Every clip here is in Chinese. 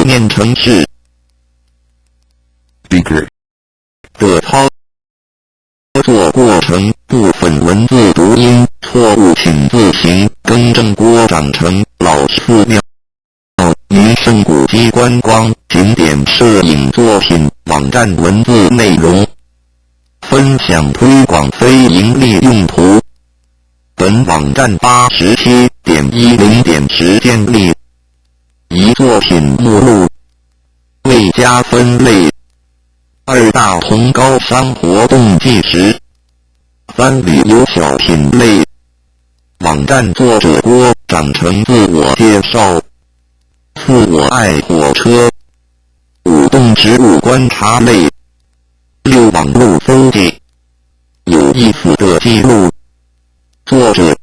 念成是 speaker 的操作过程，部分文字读音错误，请自行更正。郭长城老寺庙名胜古迹观光景点摄影作品网站文字内容分享推广非盈利用途。本网站87.10.10建立一作品目录，未加分类。2大同高商活动纪实。3旅游小品类。网站作者郭长城自我介绍。4我爱火车。5动植物观察类。6网络搜记。有意思的记录。作者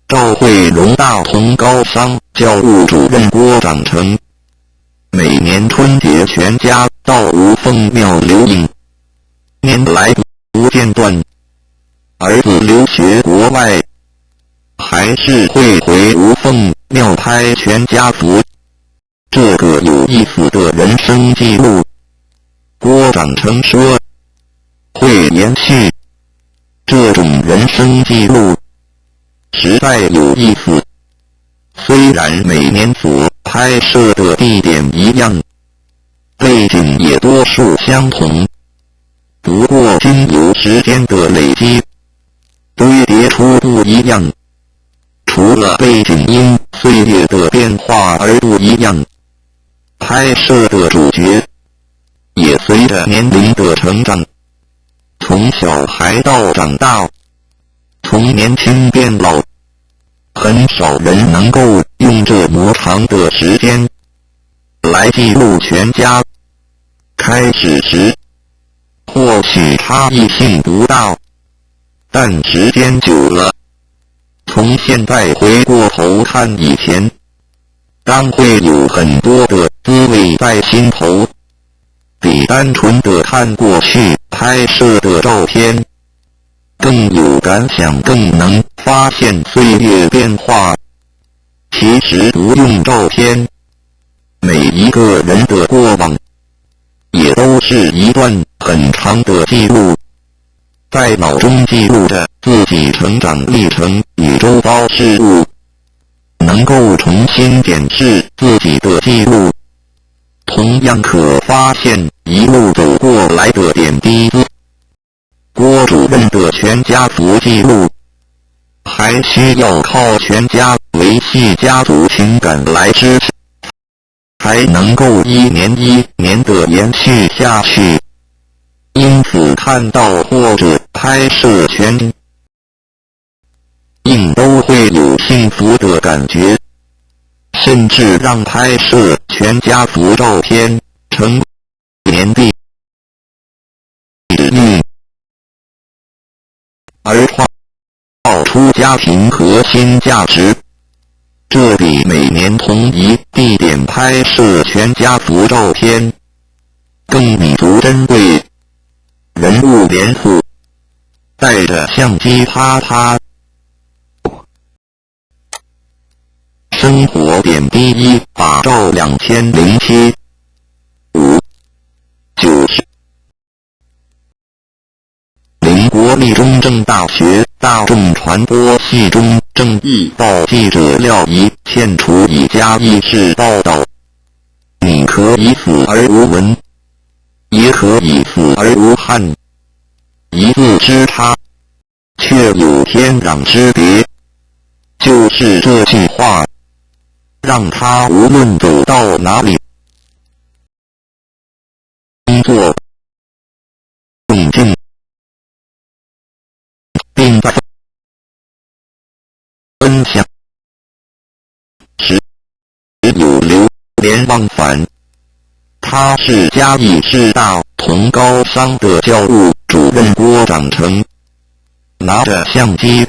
赵慧荣，大同高商教务主任郭长城。每年春节全家到吴凤庙留影，年来不间断。儿子留学国外，还是会回吴凤庙拍全家福。这个有意思的人生记录，郭长城说会延续。这种人生记录实在有意思，虽然每年所拍摄的地点一样，背景也多数相同，不过经由时间的累积，堆叠出不一样。除了背景因岁月的变化而不一样，拍摄的主角也随着年龄的成长，从小孩到长大，从年轻变老。很少人能够用这么长的时间来记录全家。开始时或许差异性不大，但时间久了，从现在回过头看以前，当会有很多的滋味在心头，比单纯的看过去拍摄的照片更有感想，更能发现岁月变化。其实不用照片，每一个人的过往也都是一段很长的记录，在脑中记录着自己成长历程与周遭事物，能够重新检视自己的记录，同样可发现一路走过来的点滴。郭主任的全家福记录，还需要靠全家维系家族情感来支持，才能够一年一年的延续下去。因此看到或者拍摄全映都会有幸福的感觉，甚至让拍摄全家福照片成年地域，而创造出家庭核心价值。这比每年同一地点拍摄全家福照片更弥足珍贵。人物连复，带着相机啪啪。生活点滴一把照2007 5 90。国立中正大学大众传播系中正义报记者廖怡倩处以嘉义市报道：你可以死而无闻，也可以死而无憾，一字之差，却有天壤之别。就是这句话，让他无论走到哪里，工作动静，并在分享时有流连忘返。他是嘉义市大同高商的教务主任郭长城，拿着相机，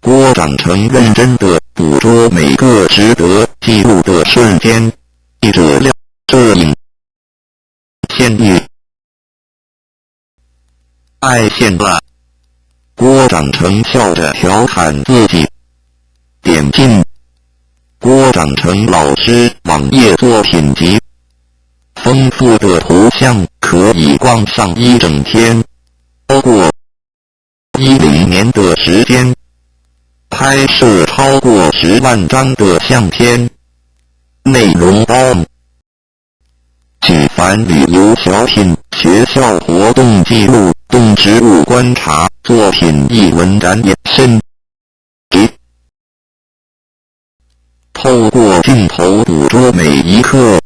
郭长城认真地捕捉每个值得记录的瞬间。记者廖摄影现遇爱现了。郭长城笑着调侃自己。点进郭长城老师网网页作品集，丰富的图像可以逛上一整天。超过10年的时间，拍摄超过10万张的相片，内容包举凡旅游小品、学校活动记录、动植物观察、作品艺文展演，甚至透过镜头捕捉每一刻，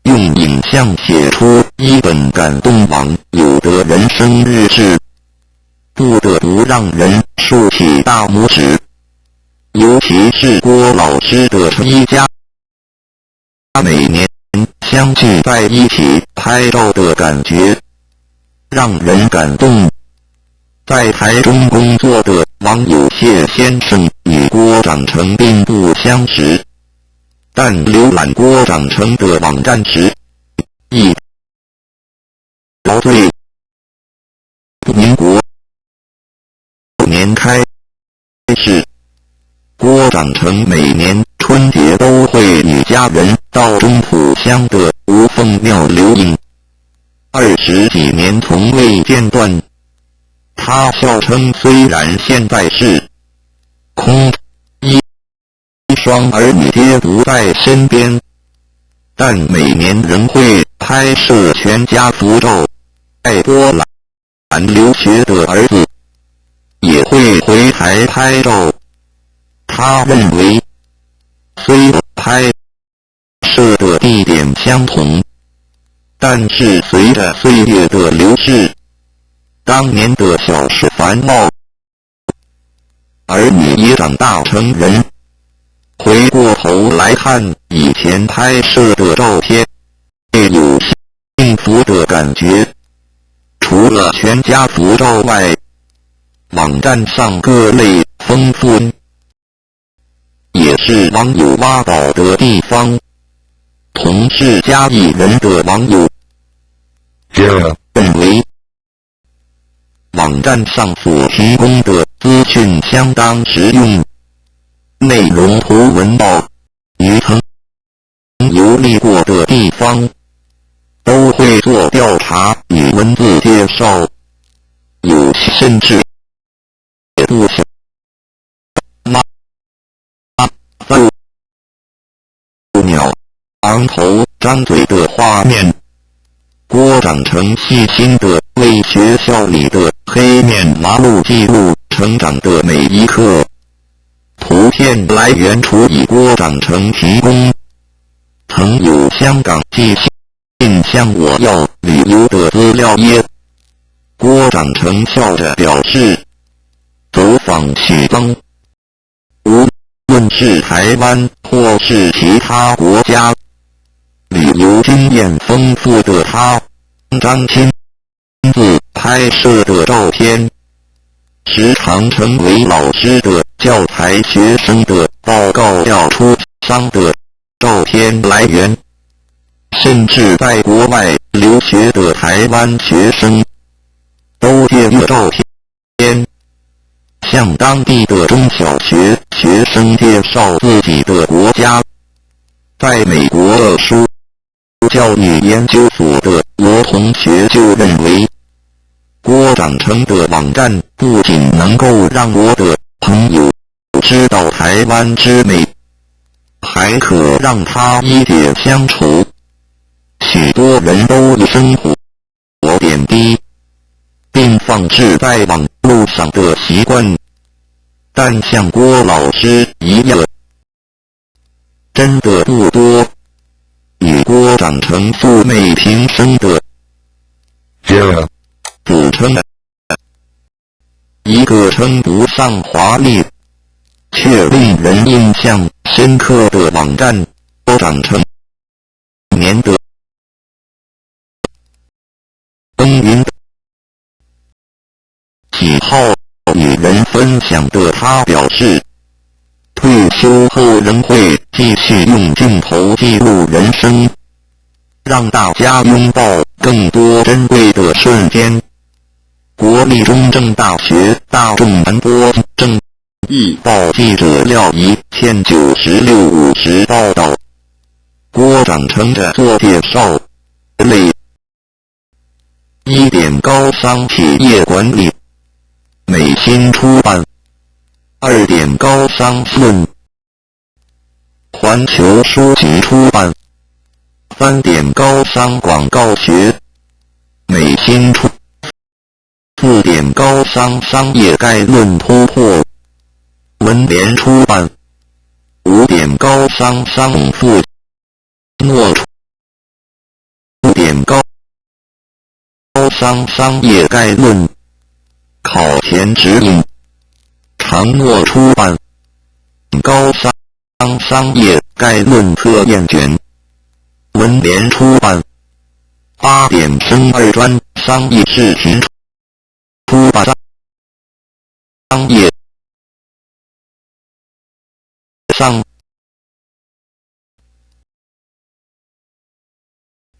用影像写出一本感动网友的人生日志，不得不让人竖起大拇指。尤其是郭老师的一家每年相聚在一起拍照的感觉，让人感动。在台中工作的网友谢先生与郭长城并不相识，但浏览郭长城的网站时，一条对民国年开始，郭长城每年春节都会与家人到中埔乡的吴凤庙留影，20几年从未间断。他笑称，虽然现在是空一双儿女皆不在身边，但每年仍会拍摄全家福照。在波兰留学的儿子也会回台拍照。他认为，虽拍摄的地点相同，但是随着岁月的流逝，当年的小事烦恼，儿女也长大成人，回过头来看以前拍摄的照片，会有幸福的感觉。除了全家福照外，网站上各类丰富也是网友挖宝的地方。同是嘉义人的网友认为，网站上所提供的资讯相当实用，内容图文到与曾游历过的地方都会做调查与文字介绍，有些甚至也不小鸟昂头张嘴的画面。郭长城细心地为学校里的黑面麻路记录成长的每一刻。图片来源除以郭长城提供。曾有香港寄信向我要旅游的资料耶。郭长城笑着表示，走访许多无论是台湾或是其他国家，旅游经验丰富的他，张亲自拍摄的照片，时常成为老师的教材、学生的报告要出商的照片来源。甚至在国外留学的台湾学生，都借阅照片，向当地的中小学学生介绍自己的国家。在美国书教育研究所的罗同学就认为，郭长城的网站不仅能够让我的朋友知道台湾之美，还可让他一解乡愁。许多人都以生活点滴并放置在网络上的习惯，但像郭老师一样真的不多。与郭长城素昧平生的自称一个称不上华丽，却令人印象深刻的网站。郭长城年的耕耘喜好与人分享的他表示，退休后仍会继续用镜头记录人生，让大家拥抱更多珍贵的瞬间。国立中正大学大众传播正义报记者廖怡倩9650报道。掌乘着做介绍。类1. 高商企业管理，美新出版。2. 高商论，环球书局出版。3. 高商广告学，美新出。4. 高商商业概论突破，文联出版。5. 高商商复诺出。6. 高商商业概论，考前指引，常诺出版。高商商业概论测验卷，文联出版。8. 生二专商业视频出版。商业上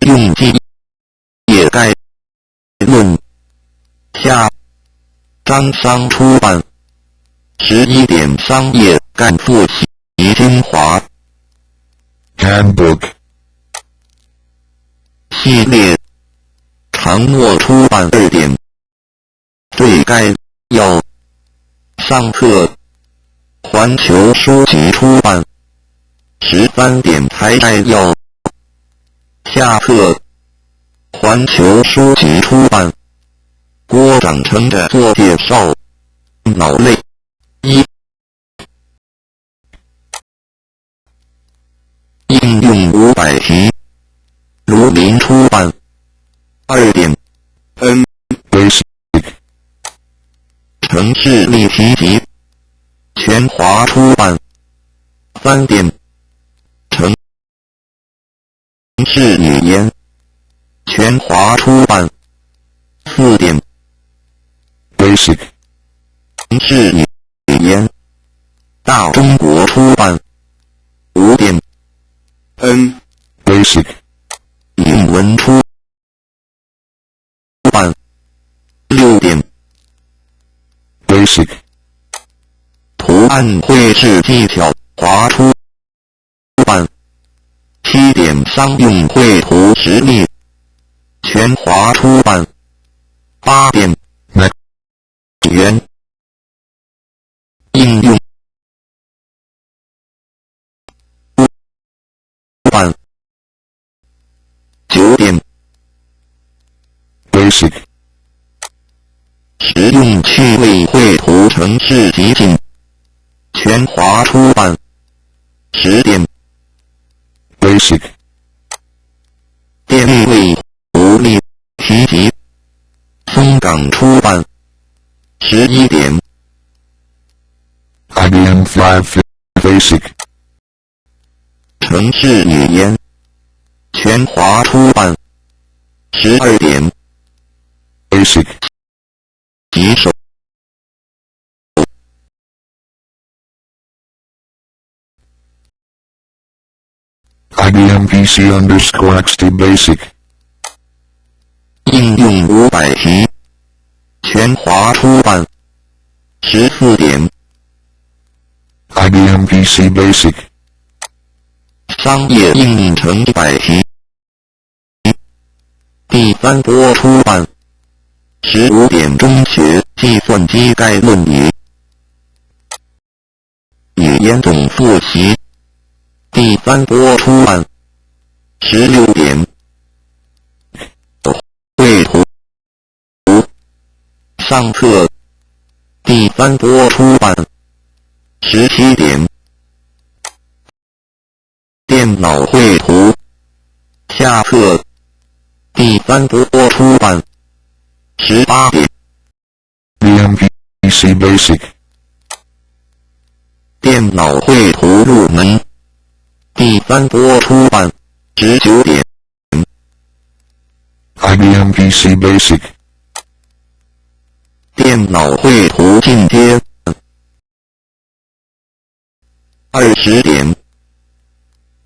用记业概论下张商出版。11. 点商业概复习精华 Handbook 系列，常诺出版。2. 点对概要上课，环球书局出版。13. 点台概要下课，环球书局出版。郭掌乘着做介绍。脑类1，应用500题，卢林出版。2. 点 N Basic 城市例题集，全华出版。3. 点城市语言，全华出版。4. 点 Basic 城市语言，大中国出版。5. 点 N Basic 语文出版。6. 点 Basic 图案绘制技巧华出版。7. 点商用绘图实例，全华出版。8. 点 Mac 原应用出版。9. 点 Basic 实用趣味绘图程式集锦，全华出版。10. 点 Basic 电味图例题集，松冈出版。11. 点 IBM 5 Basic 城市语言，全华出版。12. 点 Basic 棘手IBM PC_XT Basic 应用500题，全华出版。14. 点 IBM PC Basic 商业应用成100题，第3波出版。15. 点中学计算机概论语言总复习，第3波出版。16. 点绘图上课，第3波出版。17. 点电脑绘图下课，第3波出版。18. 点 IBM PC Basic 电脑绘图入门，第3波出版。19. 点 IBM PC Basic 电脑绘图进阶。20. 点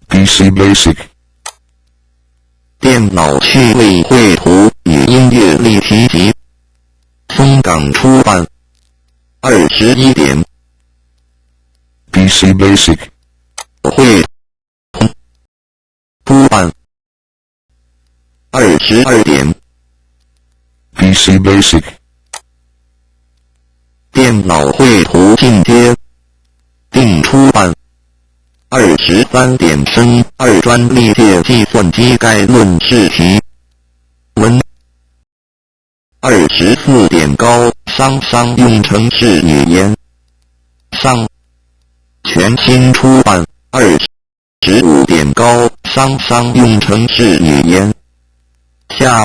PC Basic 电脑趣味绘图与音乐例题集，松冈出版。21. 点 PC Basic 绘图出版。12点。PC Basic. 电脑绘图进阶定出版。23点生2专历届计算机概论试题文。24点高商用程式语言上全新出版。25点高商用程式语言下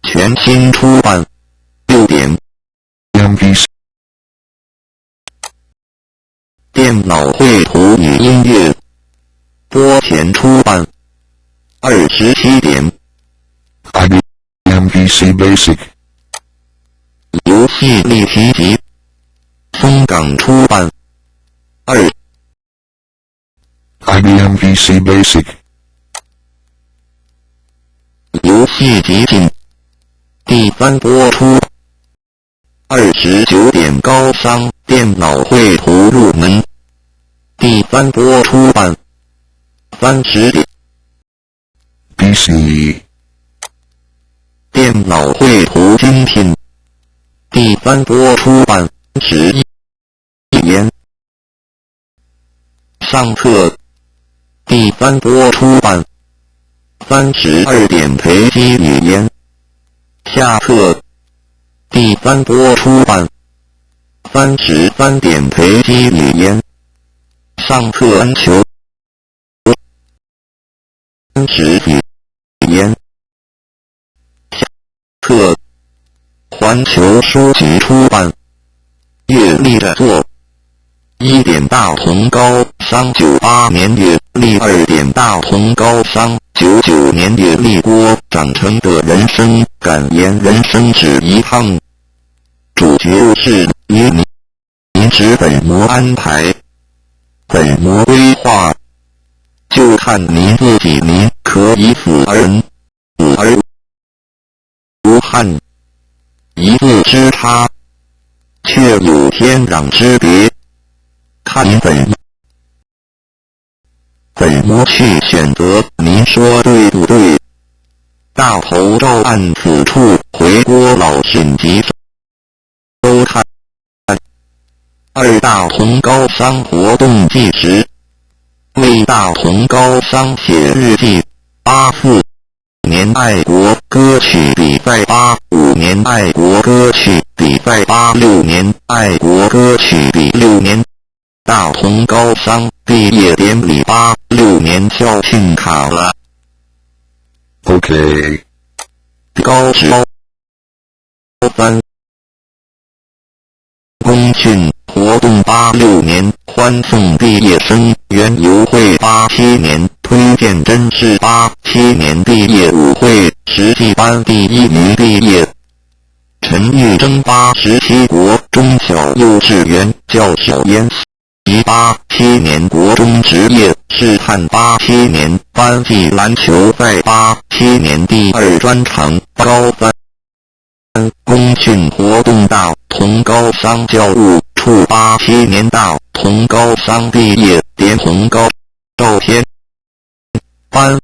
全新出版。6点 MPC. 电脑绘图与音乐播前出版。27点 MPC Basic. 游戏立体集松冈出版。MPC Basic. 游戏集锦第3播出。29点高商电脑绘图入门第3播出版。30点 PC. 电脑绘图精品第3播出版。11言上册第3播出版。32点培基语言下册第3播出版。33点培基语言上册篮球30语言下册环球书局出版。月历的作1点大同高商98年月历2点大同高商99年月历郭长成的人生感言人生只一趟。主角是以您指本模安排，本模规划，就看您自己，您可以死而无憾，一字之差，却有天壤之别。看本模去选择，您说对不对？大头照按此处回郭老审集收看。2大同高商活动纪实，为大同高商写日记。84年爱国歌曲比赛，85年爱国歌曲比赛，86年爱国歌曲比6年。大同高商毕业典礼86年校庆卡了。OK. 高职3公训活动86年欢送毕业生园游会87年推荐真试87年毕业舞会实际班第1名毕业。陈玉珍87国中小幼稚园教小研习87年国中职业试探87年班级篮球赛87年第2专场高3公训活动大同高商教务处87年大同高商毕业典同高照片班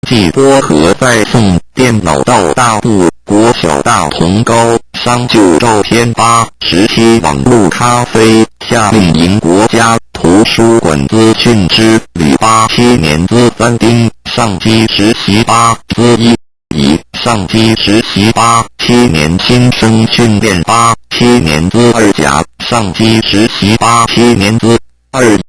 季播和再送电脑到大部国小大同高商旧照片87网络咖啡夏令营国家图书馆资讯之旅87年资3丁上机实习资1乙上机实习87年新生训练87年资2甲上机实习87年资2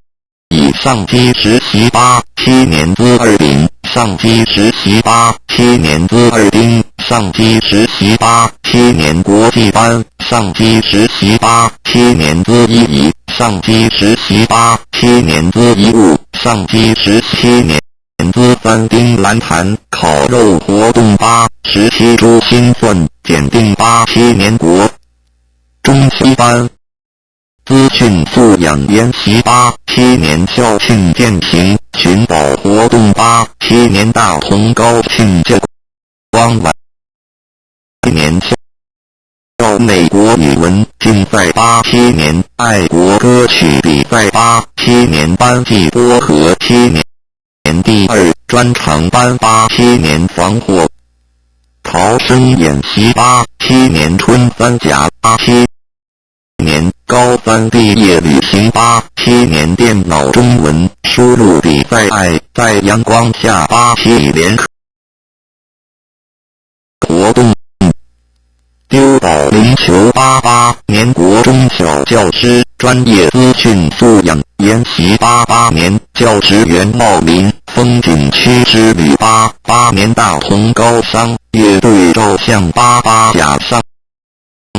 乙上机实习87年资2丙上机实习87年资2丁上机实习87年国际班上机实习87年资1乙上机实习87年资1物上机实习年资3丁篮坛烤肉活动17株新份检定87年国中期班资讯素养研习87年校庆践行寻宝活动87年大同高庆建光晚年校美国语文竞赛87年爱国歌曲比赛87年班级播和7年年第二专场班87年防火逃生演习87年春三甲87年高三毕业旅行87年电脑中文输入比赛爱在阳光下87联活动丢保龄球88年国中小教师专业资讯素养研习88年教职员茂林风景区之旅88年大同高商乐队照相88甲上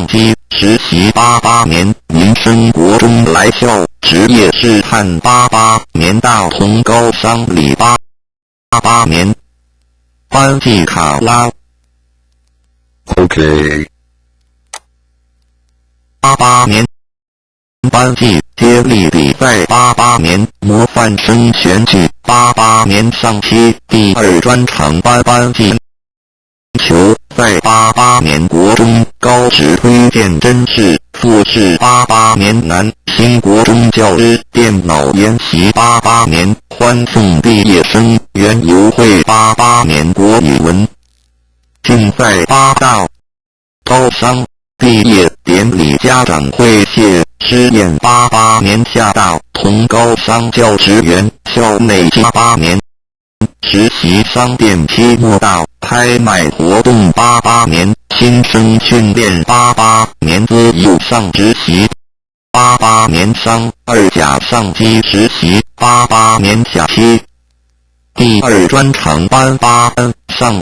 机实习88年民生国中来校职业试探88年大同高商里88年班级卡拉 OK 88年班级接力比赛88年模范生选举88年上期第二专场班级球赛88年国中高职推荐甄试复试88年男新国中教师电脑研习88年欢送毕业生园游会88年国语文竞赛8到高商毕业典礼家长会谢师宴88年下到同高商教职员校内88年实习商店期末到拍卖活动88年新生训练88年自幼上实习88年商二甲上机实习88年下期第二专场班8上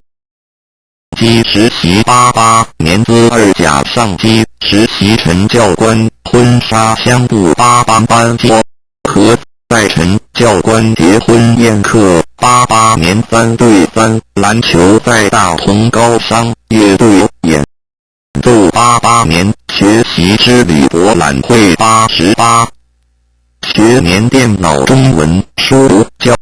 机实习88年自二甲上机实习陈教官婚纱相簿88班级和在陈教官结婚宴客88年3对3篮球赛大同高商乐队演奏88年学习之旅博览会88学年电脑中文输入教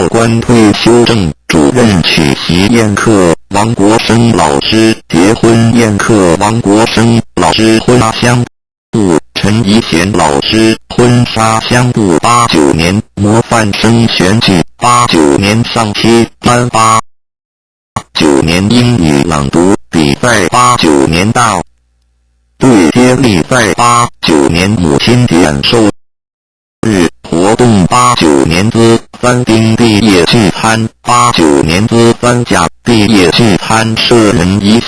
官退休证主任曲席宴客王国生老师结婚宴客王国生老师婚纱相簿陈怡贤老师婚纱相簿89年模范生选举89年上期班89年英语朗读比赛89年到对接力赛89年母亲节感受日活动89年资三丁毕业聚餐89年资三甲毕业聚餐社人怡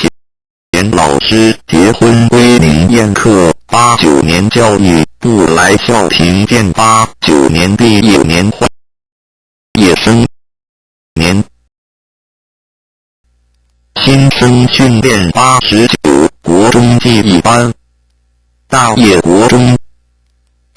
贤老师结婚归宁宴客89年教育部来校评鉴89年毕业年欢业生年新生训练89国中记忆班大业国中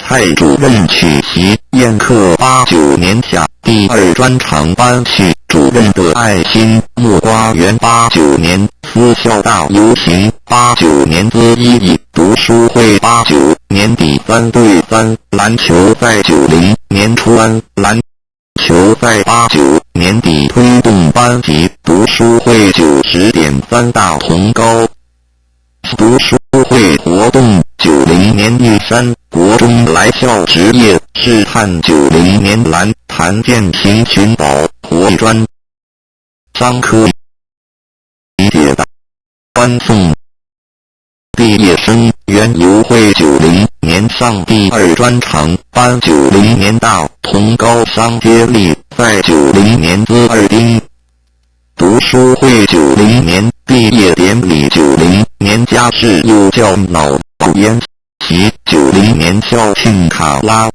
蔡主任曲席宴客89年下第二专场班曲主任的爱心木瓜园89年私校大游行89年资一艺读书会89年底3对3篮球赛90年初安篮球赛89年底推动班级读书会90.3大同高读书会活动90年玉山国中来校职业试探90年蓝谭健行寻宝活专商科解答欢送毕业生园游会90年上第二专场班90年大同高商接力赛90年资二丁读书会90年毕业典礼90年家事幼教脑研习90年校庆卡拉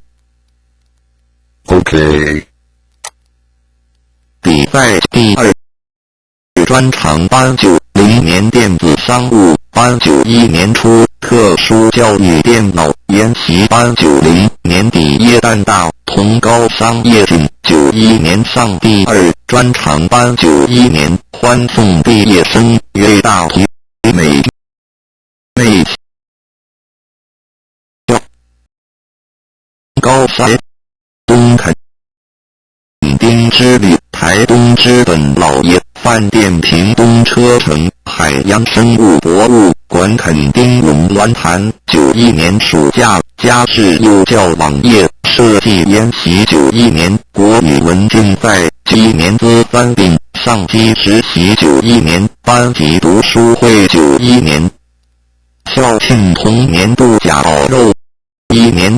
OK 比赛第二专场班90年电子商务班91年初特殊教育电脑研习班90年底耶诞大同高商业景91年上第二专场班91年欢送毕业生约大体美高山东垦丁之旅台东之本老爷饭店屏东车城海洋生物博物馆垦丁龙銮潭91年暑假家事幼教网页设计研习91年国国语文竞赛7年资3并上机实习91年，班级读书会91年，校庆同年度假烤肉1年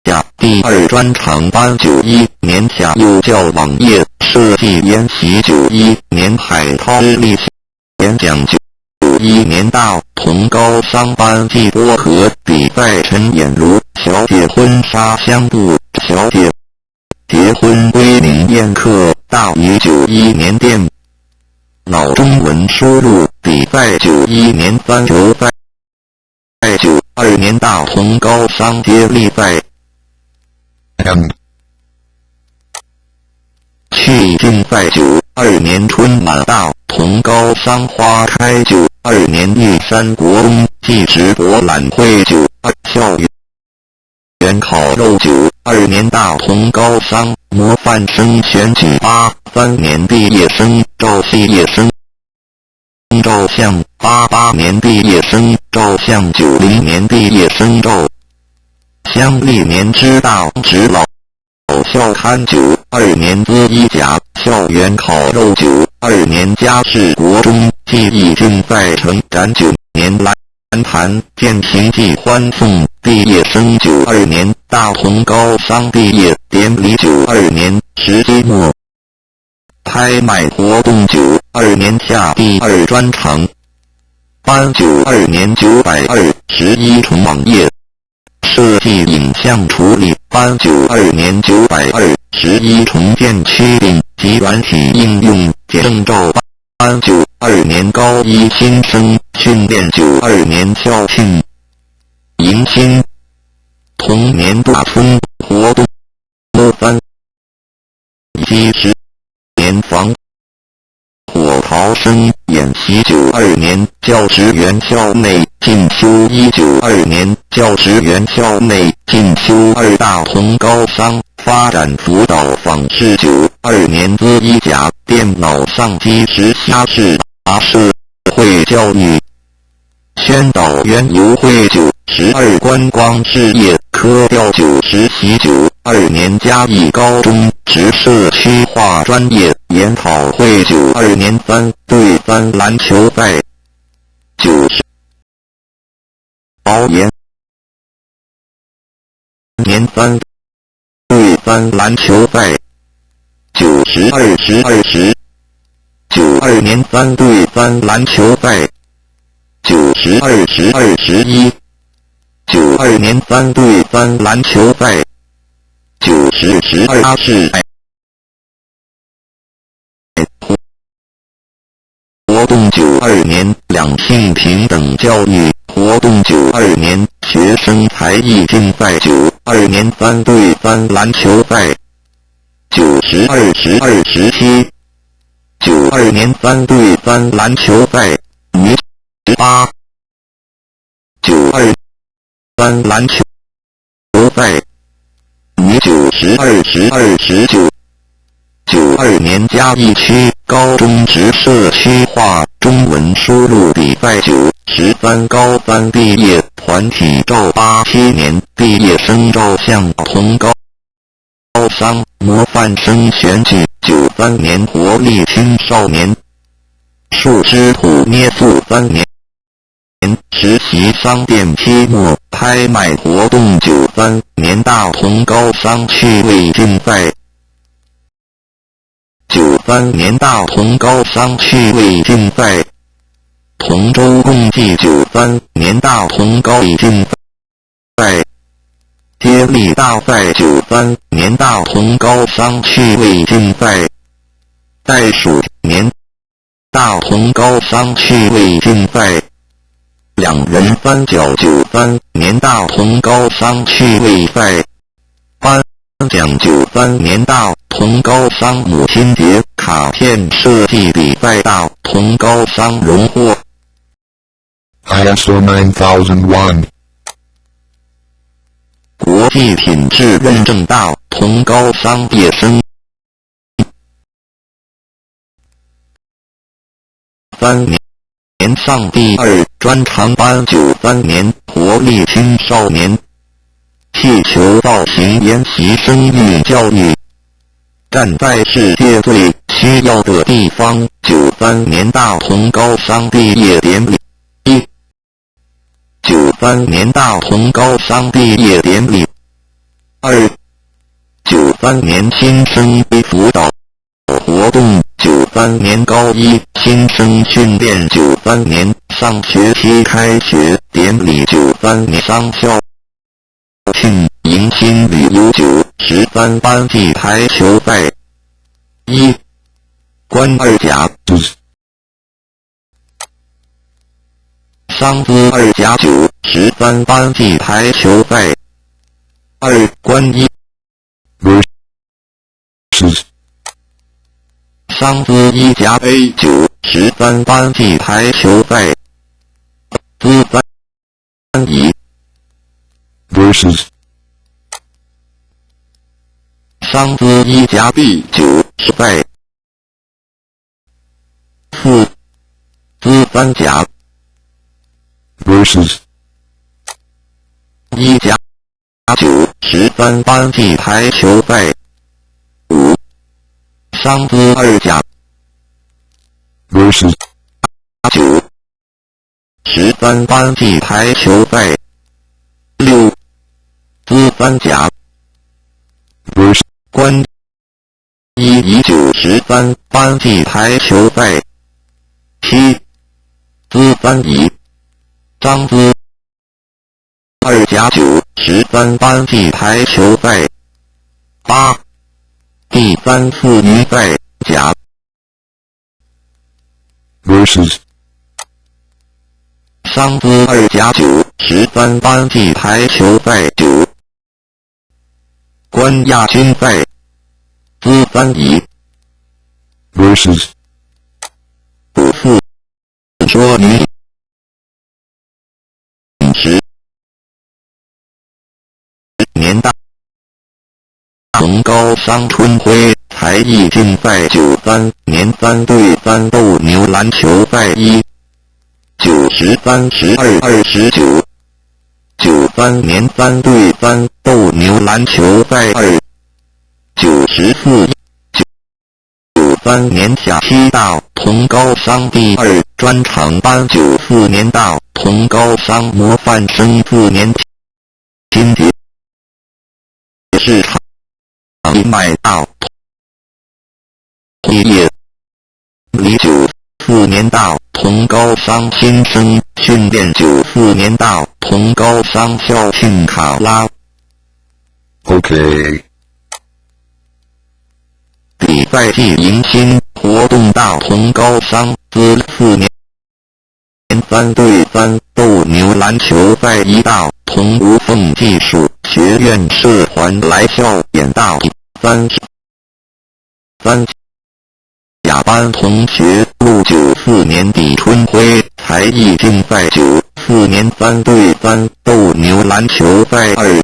夏第2专场班91年夏幼教网页设计研习91年海涛日历演讲91年大同高商班级播和比赛陈妍如小姐婚纱相簿小姐结婚归零宴客大于91年电脑中文输入比赛91年3球赛92年大同高商接力赛去竞赛92年春满大同高商花开92年玉山国冬季直博览会92校园烤肉92年大同高商模范生选举83年毕业生照毕业生照相88年毕业生照相90年毕业生照相历年之大职老校刊92年资一甲校园烤肉92年家事国中技艺竞赛成展9年篮坛健行季欢送毕业生92年大同高商毕业典礼92年石基末拍卖活动92年夏第2专场班92年921重网页设计影像处理班92年921重建区定及软体应用证照班92年高一新生训练92年校庆迎新同年大春活动3以及10年防火逃生演习92年教职员校内进修192年教职员校内进修2大同高商发展辅导访视92年资一甲电脑上机实习是社会教育宣导员游会92观光事业科调实习92年嘉义高中职社区化专业研讨会92年3对3篮球赛90保研年3对3篮球赛92年3对3篮球赛92年3对3篮球赛92是活动92年两性平等教育活动92年学生才艺竞赛92年3对3篮球赛92年3对3篮球赛女18 92 3篮球赛女92年嘉义区高中职社区化中文输入比赛13高3毕业团体照87年毕业生照相同高商模范生选举93年活力青少年树枝土捏塑3年实习商店期末拍卖活动93年大同高商趣味竞赛93年大同高商趣味竞赛同州共计93年大同高艺竞赛接力大赛93年大同高商趣味竞赛袋鼠年大同高商趣味竞赛两人三角93年大同高商趣味赛颁奖93年大同高商母亲节卡片设计比赛大同高商荣获 ISO 9001国际品质认证大同高商毕业生3年上第2专长班93年活力青少年气球造型研习生育教育站在世界最需要的地方。93年大同高商毕业典礼。93年大同高商毕业典礼。2、93年新生辅导活动。93年高一新生训练。93年上学期开学典礼。93年商校庆迎新旅游。93班级排球赛。1、官二甲商资二甲93班级排球赛。2、官一商资一甲 A 93班级排球赛。资三乙 versus 商资一甲 B 赛。4、资三甲 versus 一甲93班级排球赛。5、商资二甲 versus 93班级排球赛。6、资三甲 versus 官一乙93班级排球赛。7、资三乙商资二甲93班级排球赛。8、第3次女赛甲 versus 商资二甲93班级排球赛。9、官亚军赛资三乙 versus 4、说女10年大同高商春晖才艺竞赛。93年3对3斗牛篮球赛。1、93、12、29 93年3对3斗牛篮球赛。2、94、93年夏期大同高商第2专场班。94年大同高商模范生4年新节市场卖到毕业礼。94年大同高商新生训练。94年大同高商校庆卡拉 OK 比赛季迎新活动。大同高商资4年3对3斗牛篮球赛。1、大同无缝技术学院社团来校演大3甲班同学入。94年底春晖才艺竞赛。94年3对3斗牛篮球赛。2、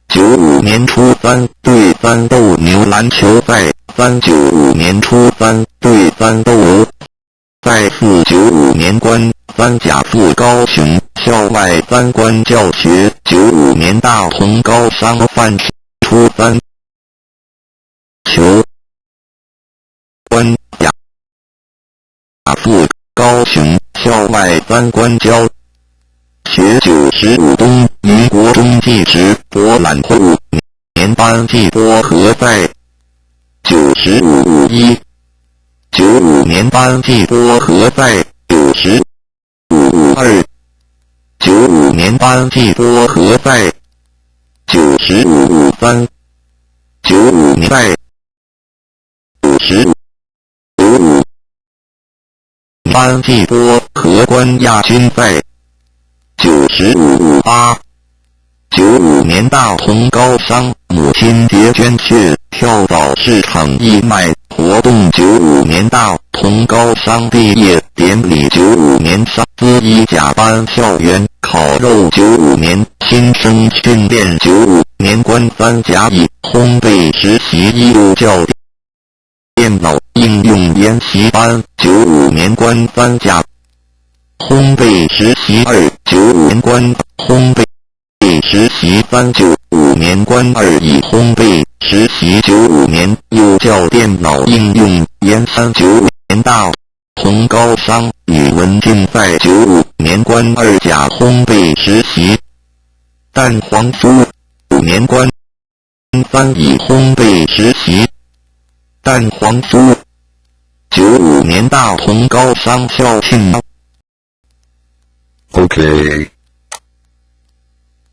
95年初3对3斗牛篮球赛。3、95年初3对3斗鹅赛。4、95年官三甲赴高雄校外三关教学。95年大同高商范初3球官甲赴高雄校外三关教学。95东于国中技职博览会5年班级波合赛。95 1、95年班级波合赛。95 2、95年班级波合赛。95 3、95年赛。95班级波合官亚军赛。95 8、95年大同高商母亲节捐血跳蚤市场义卖活动。95年大同高商毕业典礼。95年商资一甲班校园烤肉。95年新生训练。95年官三甲乙烘焙实习义务教电脑应用研习班。95年官三甲烘焙实习2。95年官烘焙实习3。95年官二乙烘焙实习95年，又叫电脑应用研395年大同高商语文竞赛95年官2甲烘焙实习，蛋黄酥5年官3乙烘焙实习，蛋黄酥95年大同高商校庆。OK。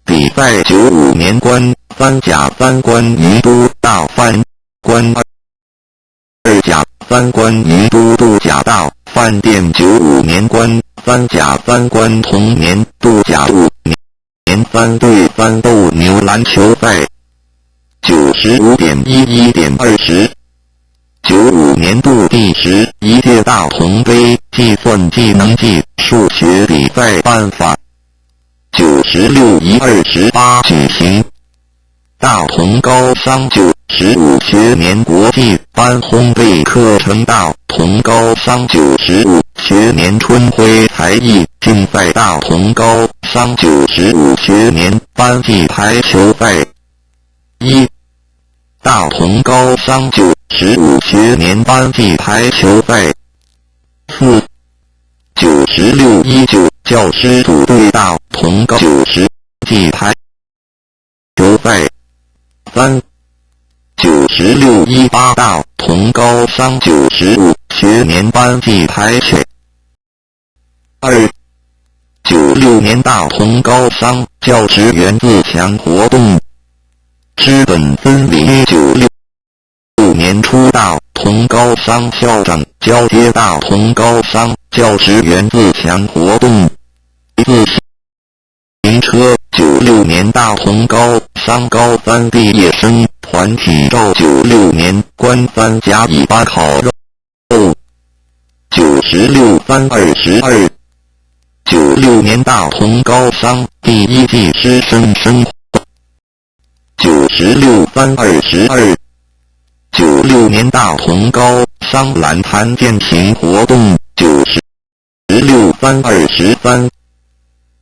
比赛95年官3甲3关于都大饭官2甲3关于都度假大饭店95年官3甲3关同年度假5年3对3斗牛篮球赛 95.11.20 95年度第11届大同杯计算技能技数学比赛办法96-128举行。大同高商95学年国际班烘焙课程，大同高商95学年春晖才艺竞赛，大同高商95学年班级排球赛。1. 大同高商95学年班级排球赛。4. 96-19教师组队大同高90级排球赛。3. 96-18大同高商95学年班级排球。2. 96年大同高商教职员自强活动。知本分离96年初大同高商校长交接大同高商教职员自强活动。自行车96年大同高商高3毕业生团体照96年官3甲乙班烤肉96-322 96年大同高商第一季师生生活96-322 96年大同高商篮坛践行活动96-323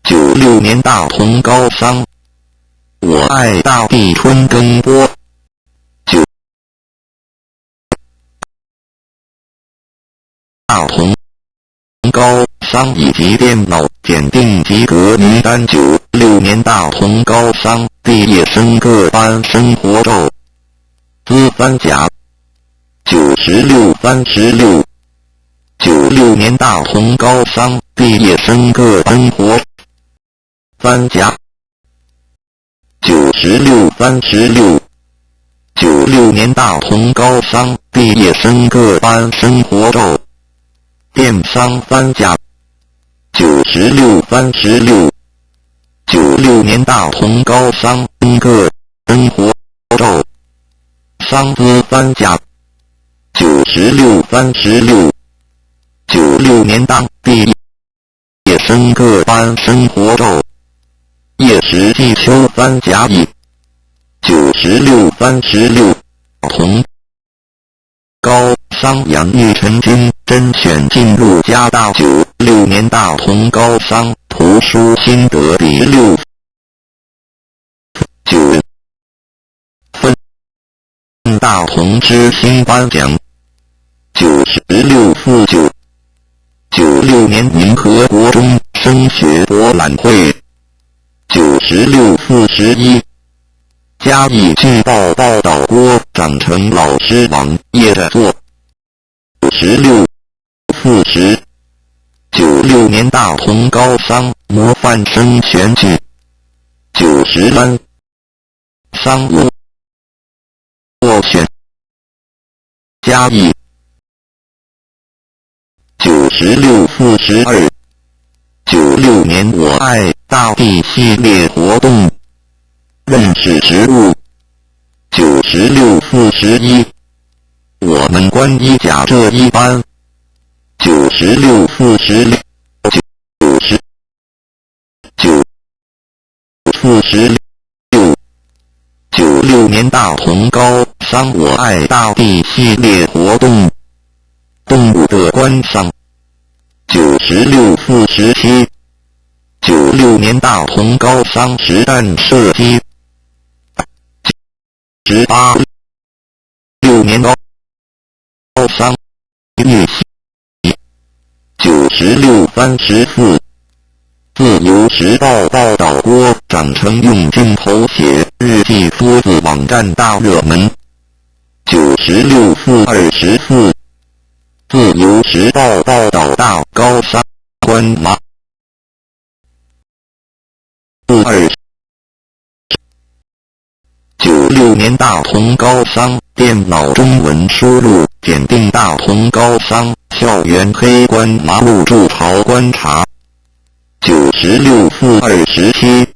96年大同高商我爱大地春耕播大同高商以及电脑检定及格名单96年大同高商毕业生各班生活照资3甲96-36 96年大同高商毕业生各生活3甲96-36 96年大同高商毕业生各班生活照电商3甲96-36 96年大同高商各生活照商资3甲96-36 96年大毕业生各班生活照夜时季秋3甲乙96-36同高商养育成金甄选进入加大96年大同高商图书心得第69分大同知新颁奖96-49 96年银河国中升学博览会96-41嘉义剧报报道郭长成老师网页的作96-40 96年大同高商模范生选举93商务落选嘉义96-42 96年我爱大地系列活动认识植物96-41我们关一甲这一班96-46 96-46 96年大同高商我爱大地系列活动动物的观赏96-47 96年大同高商实弹射击18 96年高商粤系9634自由时报报道郭长成用镜头写日记缩字网站大热门。96/4/24自由时报报道大高商关马96年大同高商电脑中文输入检定大同高商校园黑关马路筑巢观察。96/4/27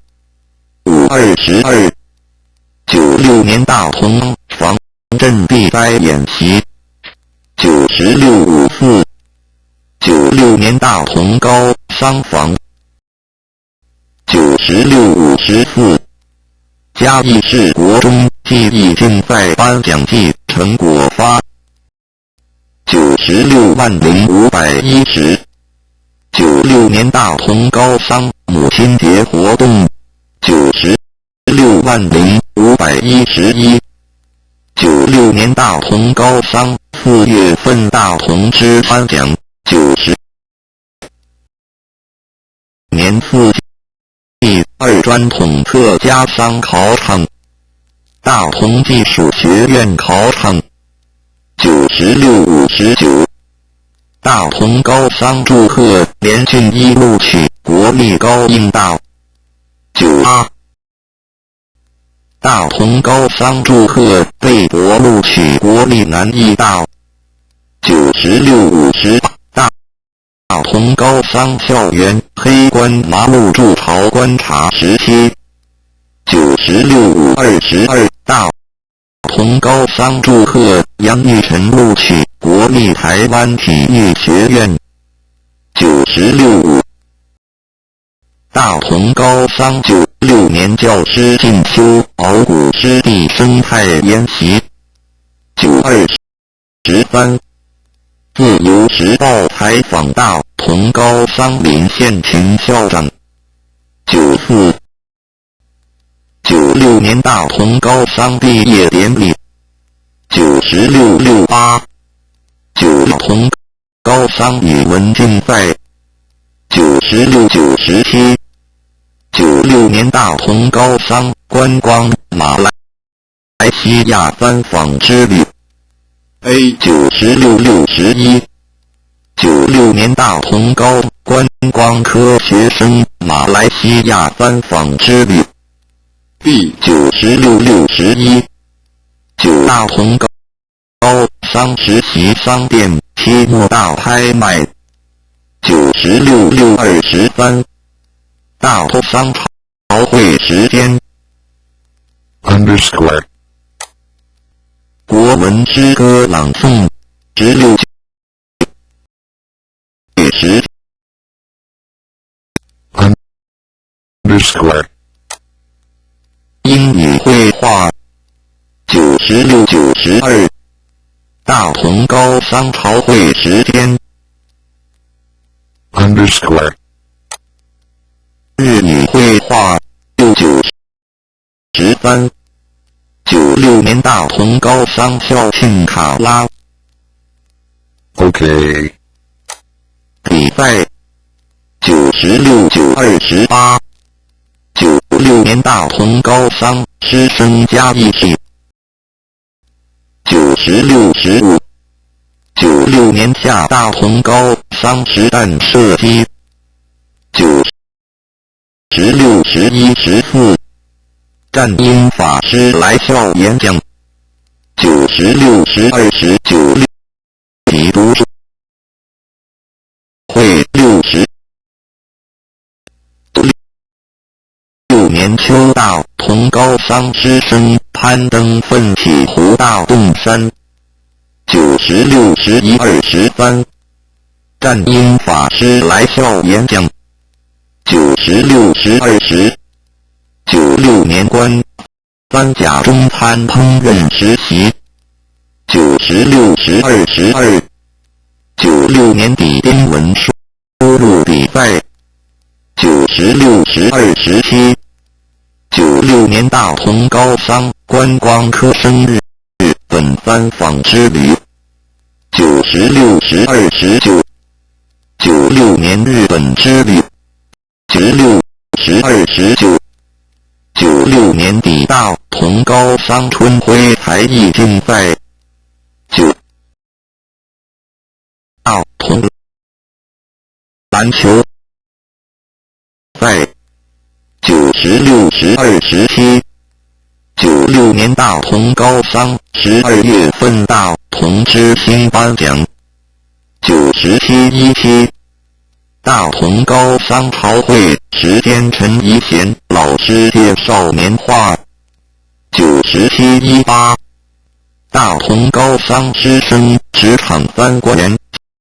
5/22 96年大同防震避灾演习。96/54 96年大同高商防。96/54嘉义市国中记忆竞赛颁奖季成果发。960510 96年大同高商母亲节活动。960511 96年大同高商4月份大同之颁奖。90年4季2专统测家商考场大同技术学院考场。96/59大同高商祝贺连俊一录取国立高应大。98大同高商祝贺贝博录取国立南艺大。96/58大同高商校园黑关马路筑巢观察时期。96/5/22大同高商祝贺杨玉成录取国立台湾体育学院。96/5大同高商96年教师进修鳌骨湿地生态研习。92/13自由时报采访大同高商林宪勤校长。96年大同高商毕业典礼。96/68大同高商语文竞赛。96/97 96年大同高商观光马来西亚参访之旅。96/11 96年大同高观光科学生马来西亚参访之旅。96/11 大同高商实习商店期末大拍卖。96/6/23大同商潮会时间。国文诗歌朗诵16时。英语绘画。96/92大同高商潮会时间。日语绘画。96/13 96年大同高商校庆卡拉。OK。比赛。96/9/28 96年大同高商师生嘉义系。96/15 96年夏大同高商实弹射击。96/11/14战鹰法师来校演讲。96/12/19体读书会。66年秋大同高商师生攀登奋起湖大洞山。96/11/23战鹰法师来校演讲。96/12/10 96年关三甲中餐烹饪实习。96/12/12 96年底英文输入比赛。96/12/17 96年大同高商观光科生日本三访之旅。96、12、19。96年日本之旅。96、12、19。96年底大同高商春晖才艺竞赛。大同篮球赛。96、12、17。96年大同高商12月份大同之星颁奖。97、17。大同高商朝会时间陈怡贤老师介绍年画。97、18。大同高商师生职场3国园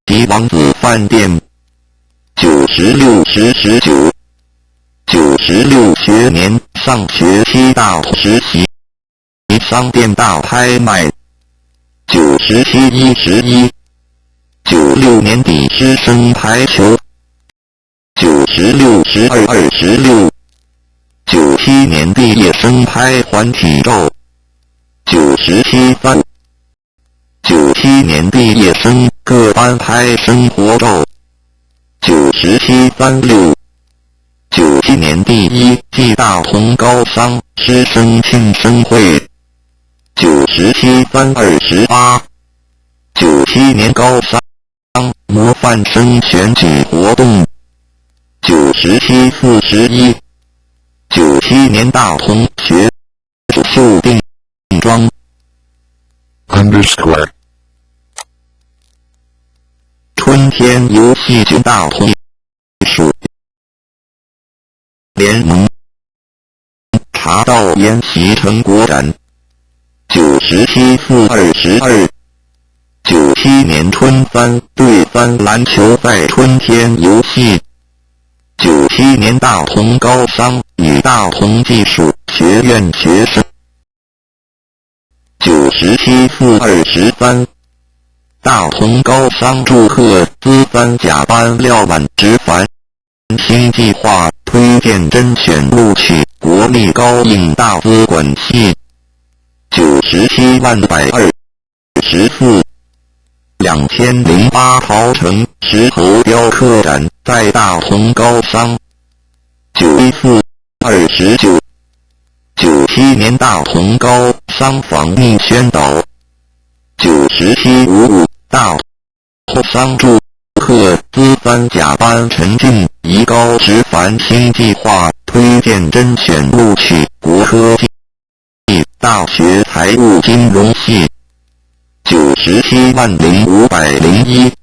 及王子饭店。96、10、19。96学年上学期大实习商店大拍卖。97、11。96年底师生排球。96、12、26。97年毕业生拍团体照。97、3。97年毕业生各班拍生活照。97、36。97年第1季大同高商师生庆生会。97、3、28。97年高商模范生选举活动。97、41。97年大同学秀定妆。underscore 春天游戏群大同艺术联盟茶道研习成果展。97、4、22。97年春3对3篮球赛春天游戏。97年大同高商与大同技术学院学生。97、4、23。大同高商祝贺资3甲班廖满直凡新计划推荐甄选录取国立高应大资管系。97万124。2008桃城石头雕刻展在大同高商。94、29。97年大同高商防疫宣导。97、55。大同商祝贺资3甲班陈静宜高职凡新计划推荐甄选录取国科技大学财务金融系。97万0501。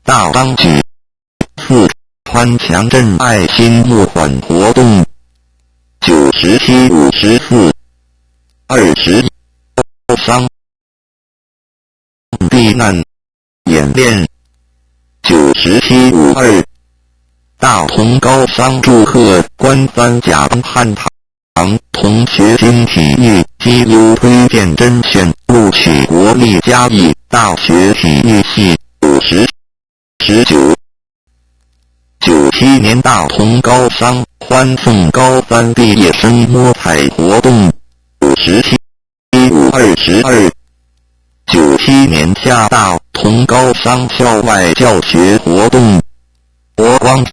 大张举四川强镇爱心募款活动。97、54。21商避难演练。97、52。大同高商祝贺官3甲班汉唐同学经体育绩优推荐甄选录取国立嘉义大学体育系。50、19。97年大同高商欢送高3毕业生摸彩活动。57、5、22。97年夏大同高商校外教学活动。国光。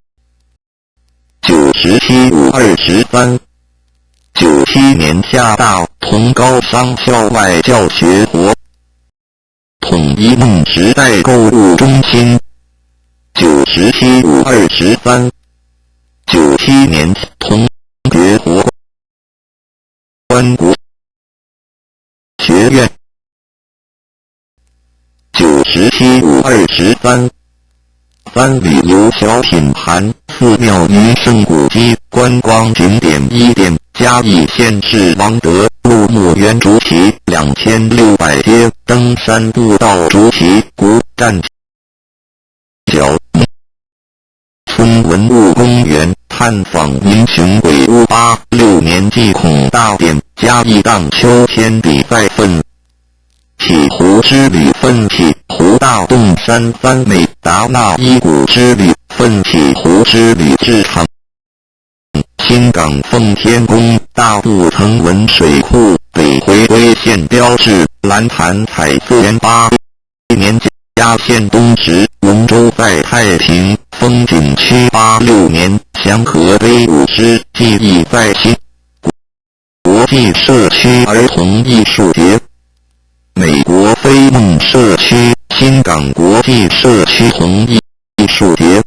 97、5、23。97年夏大同高商校外教学活统一梦时代购物中心。97、5、23。97年同学活关国学院。97、5、23。3旅游小品含寺庙名胜古迹观光景点1点。嘉义县市王德路墓园竹崎2600街登山步道竹崎古站角村文物公园探访民雄鬼屋86年祭孔大典嘉义荡秋千比赛奋起湖之旅奋起湖大洞山3美达纳伊谷之旅奋起湖之旅至长新港奉天宫大渡藤文水库北回归线标志蓝潭彩色园81年嘉县东石龙舟在太平风景区86年祥和威武师记忆在新国际社区儿童艺术节，美国飞梦社区新港国际社区童艺术节，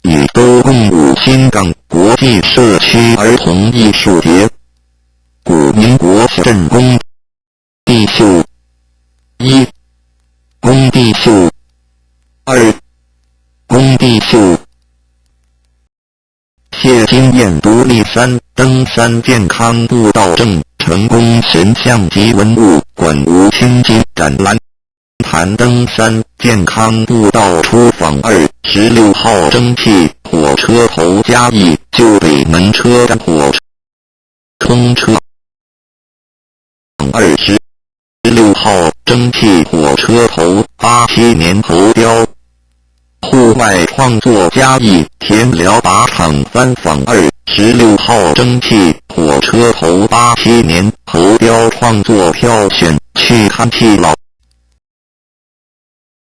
与都共舞新港国际社区儿童艺术节，古民国小镇工地秀1工地秀2工地秀谢金燕独立3登山健康步道正成功神像及文物馆无清金展览潭登山健康步道出访216号蒸汽火车头嘉义旧北门车站火冲车26号蒸汽火车头87年投标户外创作嘉义田寮靶场3访16号蒸汽火车头87年投标创作票选去看气老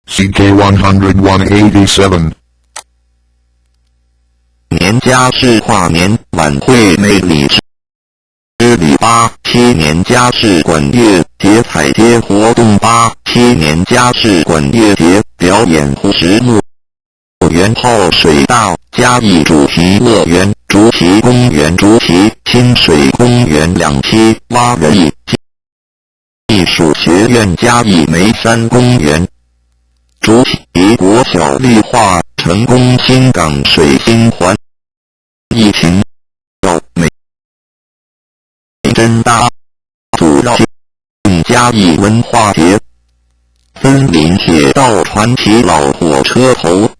CK10187年家事跨年晚会美礼之旅87年家事管乐节彩街活动87年家事管乐节表演湖石木园泡水道嘉义主题乐园竹崎公园竹崎清水公园2期蛙人艺术学院嘉义梅山公园竹崎国小绿化成功新港水星环疫情美真大主绕嘉义文化节森林铁道传奇老火车头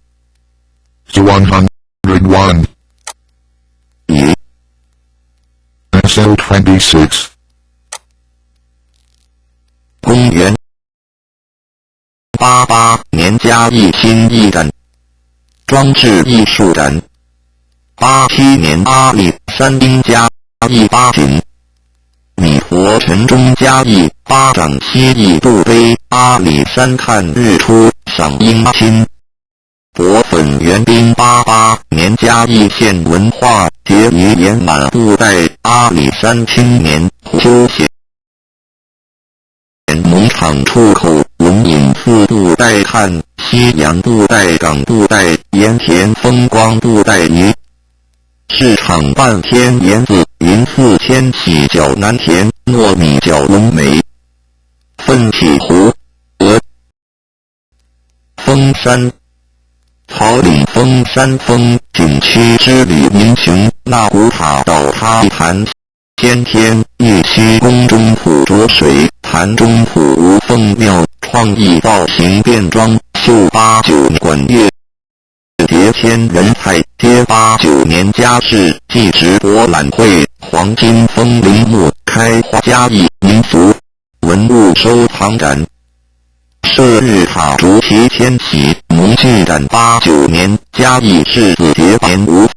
101与 SL26公园88年嘉义新艺展装置艺术展87年阿里山町嘉义八景米佛城中嘉义巴掌溪义渡碑阿里山看日出赏樱亲博粉园滨88年嘉义县文化节于沿马布袋阿里山青年休闲农场出口龙隐寺布袋看西洋布袋港布袋盐田风光布袋鱼市场半天盐子云寺千禧角南田糯米角龙美奋起湖峰山草岭峰山峰景区之旅民雄那古塔倒塌潭先天玉虚宫中埔浊水潭中埔无凤庙创意造型变装秀89管乐节千人菜街89年家事纪实博览会黄金风铃木开花嘉义民俗文物收藏展射日塔竹崎千禧农具展89年嘉义市子节年无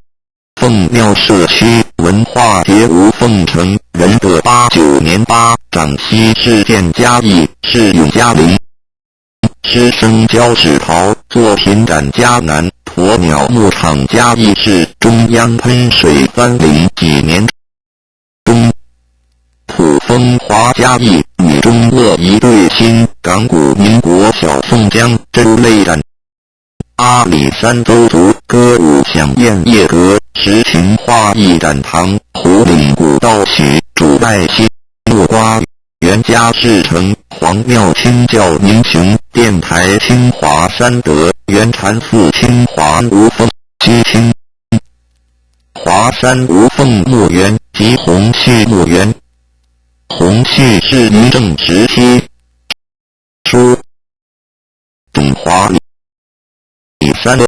凤庙社区文化节无凤城仁德89年巴掌溪事件嘉义市永嘉陵师生交纸袍作品展嘉南鸵鸟牧场嘉义市中央喷水30几年中普风华嘉义女中乐一对新港古民国小凤江州类展阿里山州族歌舞响宴夜阁实情画艺展堂湖岭古道曲主拜新木瓜原家事城黄庙清教民雄电台清华三德原禅寺清华无凤居清华山无凤墓园及洪绪墓园洪绪是民政时期书中华里3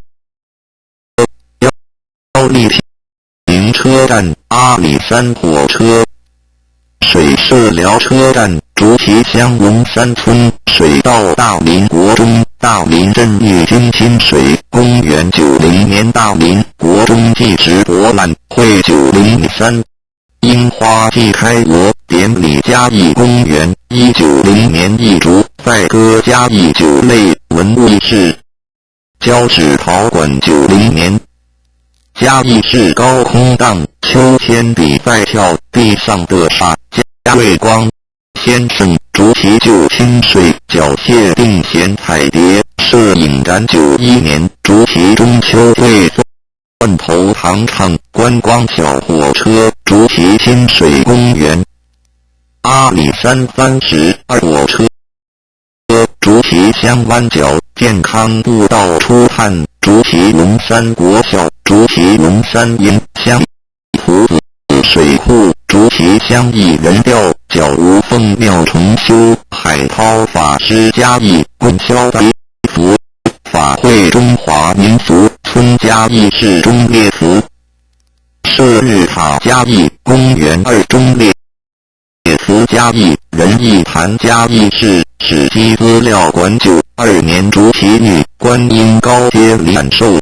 高丽平车站阿里山火车水社寮车站竹崎乡龙山村水道大林国中大林镇玉金清水公园90年大林国中纪实博览会90.3樱花季开额典礼嘉义公园190年义竹载歌嘉义酒类文物市交趾陶馆90年嘉义市高空荡秋千比赛跳地上的沙嘉瑞光先生竹崎旧清水缴械定弦彩蝶摄影展91年竹崎中秋会蒜头糖厂观光小火车竹崎清水公园阿里山32火车竹崎乡湾角健康步道初探竹崎龙山国小竹崎龙山银乡埔子水库竹崎乡艺人调角无凤庙重修海涛法师嘉义棍箫白服法会中华民俗村嘉义市中烈祠射日塔嘉义公园2中烈祠嘉义仁义坛嘉义市史迹资料馆92年竹崎女观音高阶礼感受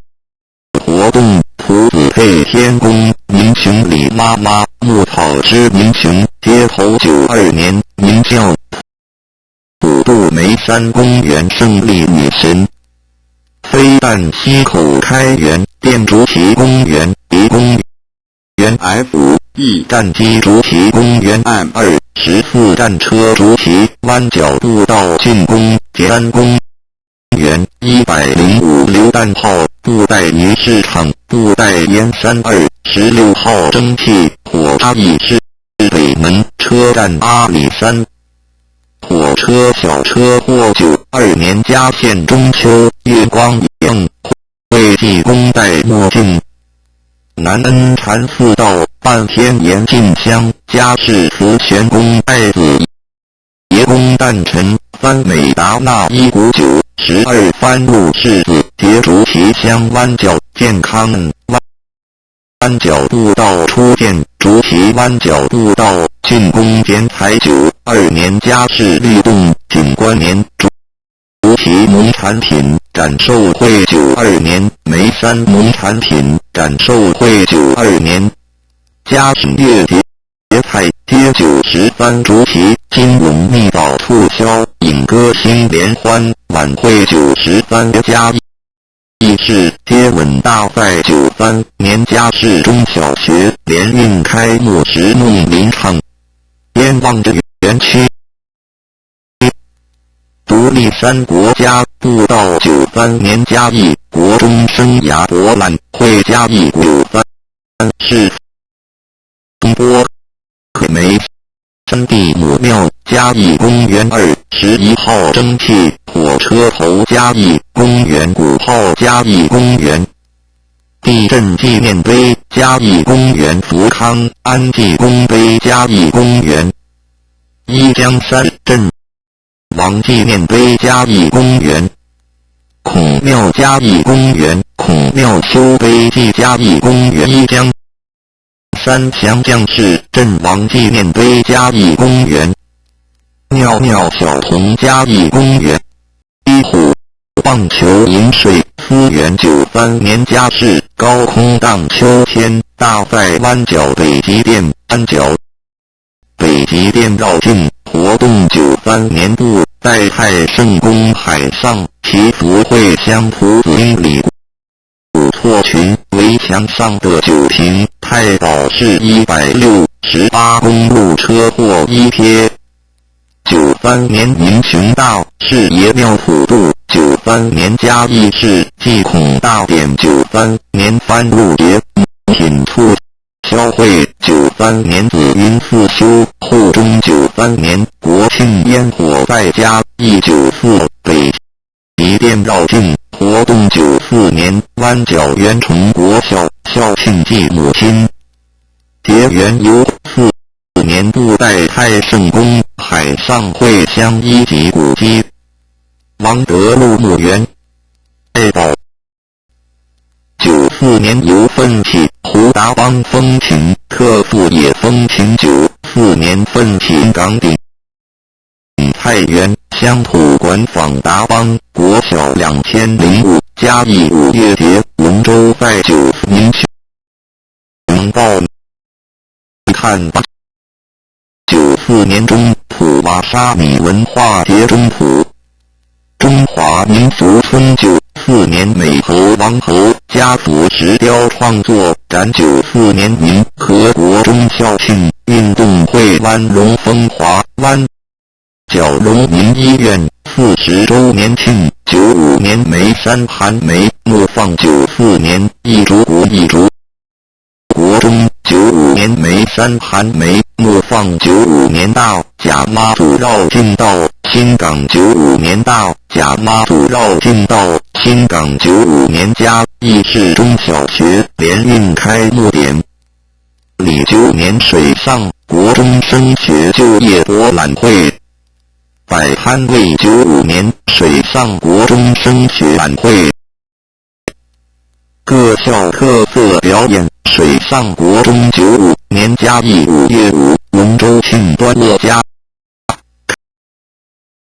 活动埔子配天宫民雄李妈妈牧草之民雄街头92年民教普渡梅山公园胜利女神飞弹溪口开园电竹崎公园离公园 F1 战机竹崎公园岸214战车竹崎湾角步道竣工捷安公园105榴弹炮布袋鱼市场布袋烟山216号蒸汽火嘉义市北门车站阿里山火车小车祸92年嘉县中秋月光映会济公戴墨镜南恩禅寺道半天岩进香嘉市慈玄宫爱子爷公诞辰三美达那一股酒12番路世子节竹崎乡湾角健康湾角步道初建竹崎湾角步道竣工剪彩92年嘉市律动景观年竹崎农产品展售会92年梅山农产品展售会92年嘉市月节菜街93竹崎金龙蜜枣促销影歌星联欢晚会93嘉义市接吻大赛93年嘉市中小学联运开幕时梦林唱燕望着园区独立山国家步道93年嘉义国中生涯博览会嘉义93是东波梅山地母庙嘉义公园21号蒸汽火车头嘉义公园5号嘉义公园地震纪念碑嘉义公园福康安济公碑嘉义公园一江山镇王纪念碑嘉义公园孔庙嘉义公园孔庙修碑记嘉义公园一江山降将士阵亡纪念碑嘉义公园妙妙小童嘉义公园一虎棒球饮水思源93年嘉市高空荡秋千大赛湾角北极殿湾角北极殿绕境活动93年度在太圣宫海上祈福会乡埔子英里古厝群围墙上的酒瓶太保市168公路车祸一瞥93年民雄大士爷庙普渡93年嘉义市祭孔大典93年番路节品促销会93年紫云寺修后中93年国庆烟火在嘉义94北极殿绕境活动94年湾角元崇国小校庆祭母亲结缘由4年度代太圣宫海上会乡一级古迹王德禄墓园爱宝94年由奋起胡达邦风情特富野风情94年奋起岗顶太原乡土馆访达邦国小2005嘉义5月节龙舟在94年雄报看汉94年中普瓦沙米文化节中普中华民族春94年美猴王侯家族石雕创作展94年民和国中校庆运动会湾龙风华湾角龙民医院40周年庆95年梅山寒梅怒放94年义竹国义竹国中95年梅山寒梅怒放95年大甲妈祖绕境道新港95年大甲妈祖绕境道新港95年嘉义市中小学联运开幕典礼9年水上国中升学就业博览会摆摊位95年水上国中升学晚会各校特色表演水上国中95年嘉义5月5龙舟庆端乐家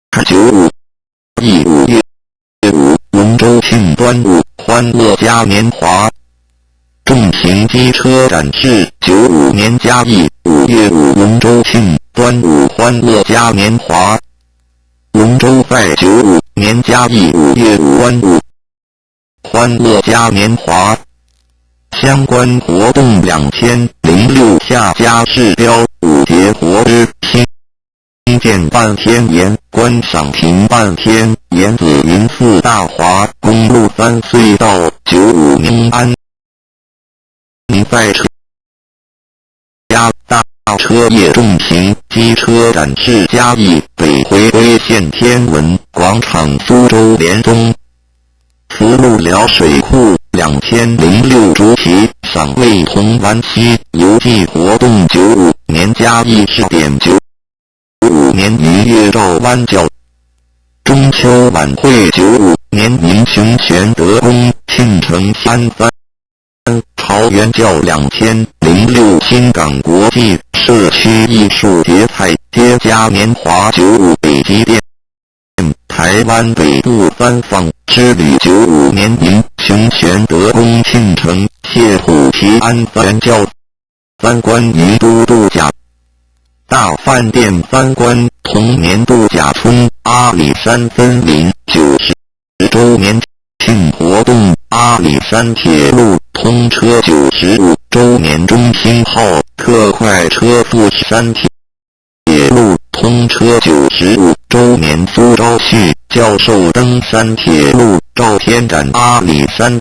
95义5月5龙舟庆端午欢乐嘉年华重型机车展示95年嘉义5月5龙舟庆端午欢乐嘉年华龙舟赛95年嘉义5月5端午欢乐嘉年华相关活动2006下家市标5节活之新建半天岩观赏亭半天岩紫云寺大华公路3隧道95年安赛车大车业重型机车展示嘉义北回归线天文广场苏州联中慈路寮水库2006主题赏味同湾溪游记活动95年嘉义市点95年渔月照湾角中秋晚会95年民雄玄德宫庆城33桃园教2006新港国际社区艺术节彩街嘉年华95北极店台湾北部三访之旅95年民雄玄德宫庆城谢虎提安原教三观名都度假大饭店三观同年度假村阿里山森林90周年庆活动阿里山铁路通车95周年中心号特快车富士山铁路通车95周年苏昭旭教授登山铁路照片展阿里山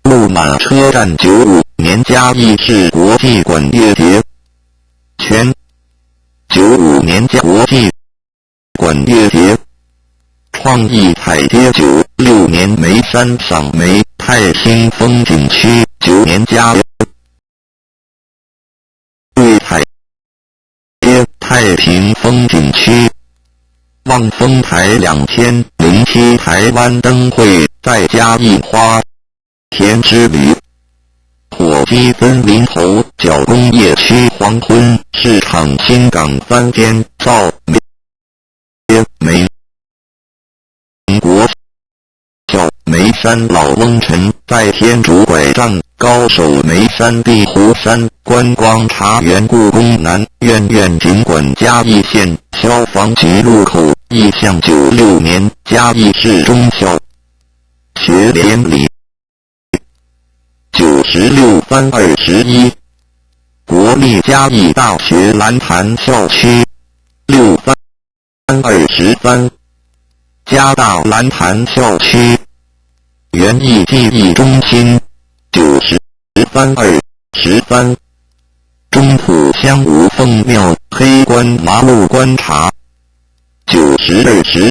路马车站95年嘉义市国际管乐节全95年国际管乐节创意彩街96年梅山赏梅太兴风景区9年嘉对彩街太平风景区望风台2007台湾灯会在嘉义花田之旅火鸡森林头角工业区黄昏市场新港3间造梅国小梅山老翁陈在天竺拐杖高手梅山碧湖山观光茶园故宫南院院景馆嘉义县消防局路口义巷96年嘉义市中小学联礼963 21国立嘉义大学蓝潭校区63 23嘉大蓝潭校区园艺记忆中心93 23中埔乡吴凤庙黑关麻路观察92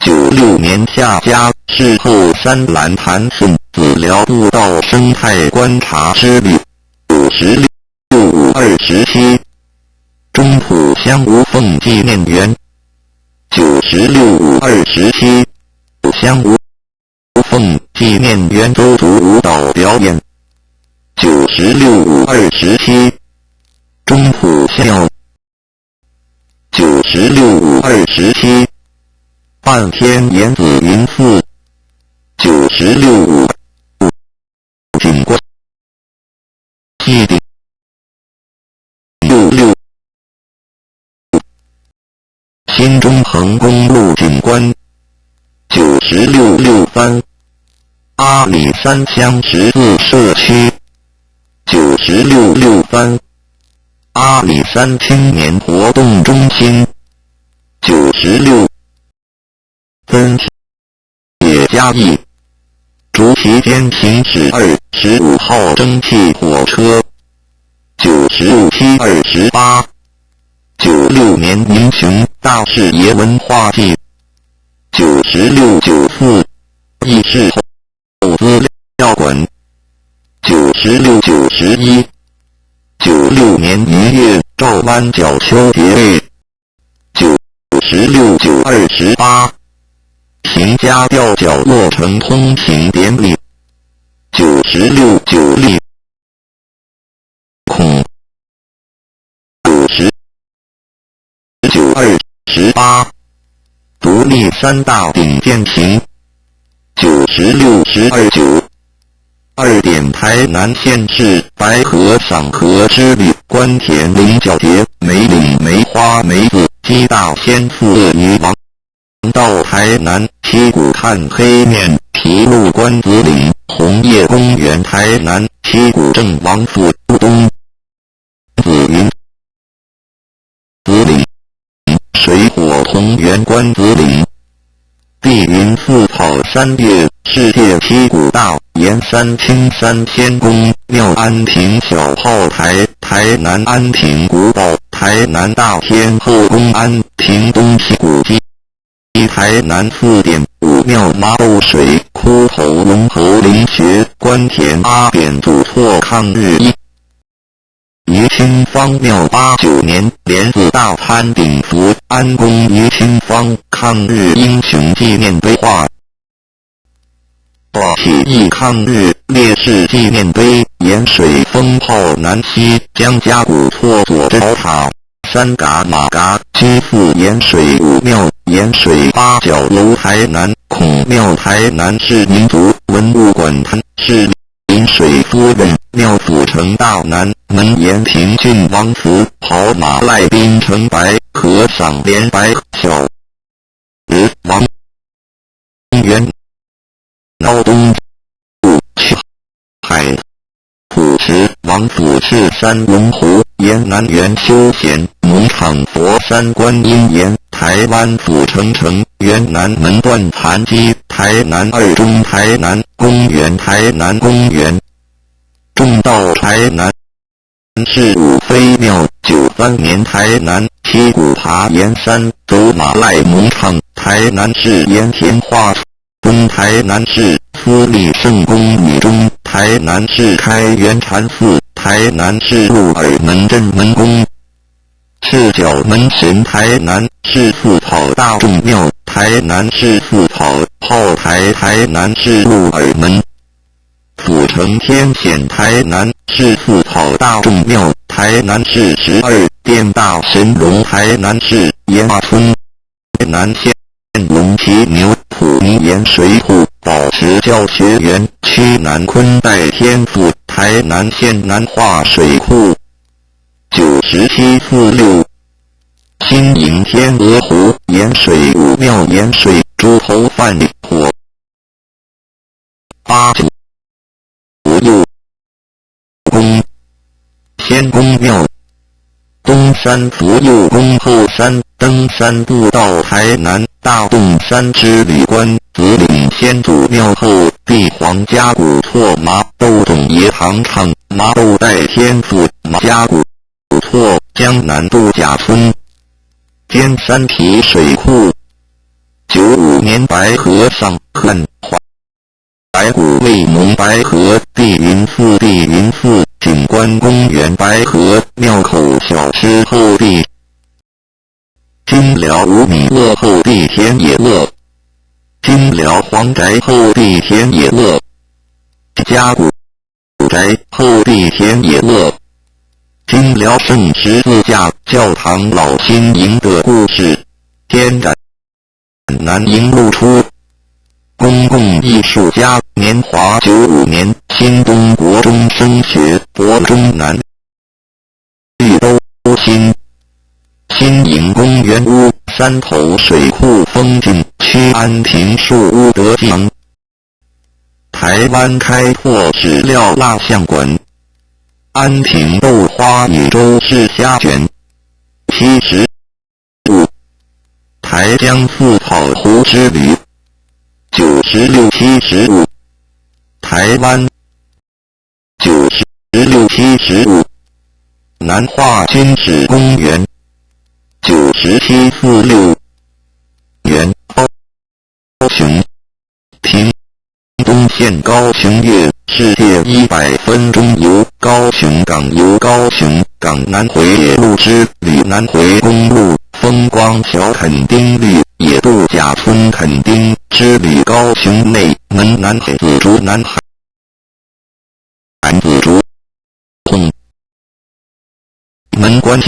96年下嘉市后山蓝潭顺子寮步道生态观察之旅96 27中埔乡吴凤纪念园96 27乡吴凤纪念园周族舞蹈表演96 27中埔乡96 27半天岩紫云寺96景观祭顶城公路景观9663，阿里山乡十字社区9663，阿里山青年活动中心96，分铁嘉义竹崎间行驶25号蒸汽火车95-728。96年民雄大视野文化季96-94议事后资料馆96-91 96年1月赵湾角丘节位96-928平家吊脚落成通行典礼96-90孔90-92-18独立三大顶践行96-12-9 2点台南县市白河赏荷之旅关田菱角节梅岭梅花梅子鸡大仙寺鳄鱼王到台南七股看黑面皮路关子岭红叶公园台南七股郑王府东紫云子岭水火同源关子岭碧云寺草3月世界七股道沿山青山天宫庙安平小炮台台南安平古堡台南大天后宫安平东西古迹台南4.5庙马沟水枯头龙头灵穴关田阿扁祖错抗日于清方庙89年莲子大潘顶福安宫于清方抗日英雄纪念碑画起义抗日烈士纪念碑盐水风炮南西江家古厝左宝塔三嘎马嘎居寺盐水武庙盐水八角楼台南孔庙台南市民族文物馆滩市临水夫人庙府城大南门延平郡王祠跑马赖滨城白和尚连白小王园闹东海府池王府赤山龙湖沿南园休闲农场佛山观音岩台湾府城园南门段盘基台南二中台南公园台南公园重道台南市武飞庙93年台南七股爬岩山走马赖农场台南市盐田化村台南市私立圣公女中台南市开元禅寺台南市鹿耳门镇门宫赤脚门神台南市四草大众庙台南市四草炮台台南市鹿耳门府城天显台南市四草大众庙台南市12殿大神龙台南市盐马村台南县龙旗牛埔泥盐水库宝池教学园区南昆代天府台南县南化水库9746新营天鹅湖盐水武庙盐水猪头饭火89右宫仙公庙东山福佑宫后山登山步道台南大洞山之旅关子岭先祖庙后帝皇家古厝麻豆总爷堂唱麻豆代天府麻家古厝江南度假村尖山皮水库95年白和尚汉白骨卫农白河碧云寺景观公园白河庙口小吃后地金寮5米乐后地田野乐金寮黄宅后地田野乐家古宅后地田野乐金寮圣十字架教堂老新营的故事天展南营路出公共艺术家年华95年新东国中升学国中南绿都新营公园屋山头水库风景区安平树屋得奖。台湾开拓史料蜡像馆。安平豆花与周氏虾卷。75。台江四跑湖之旅。96、75。台湾。96、75。南化军事公园。97、46。原高雄。屏东县高雄月世界100分钟游高雄港由高雄港南回野路之旅南回公路风光桥垦丁绿野度假村垦丁之旅高雄内门南海紫竹南海紫竹凤门关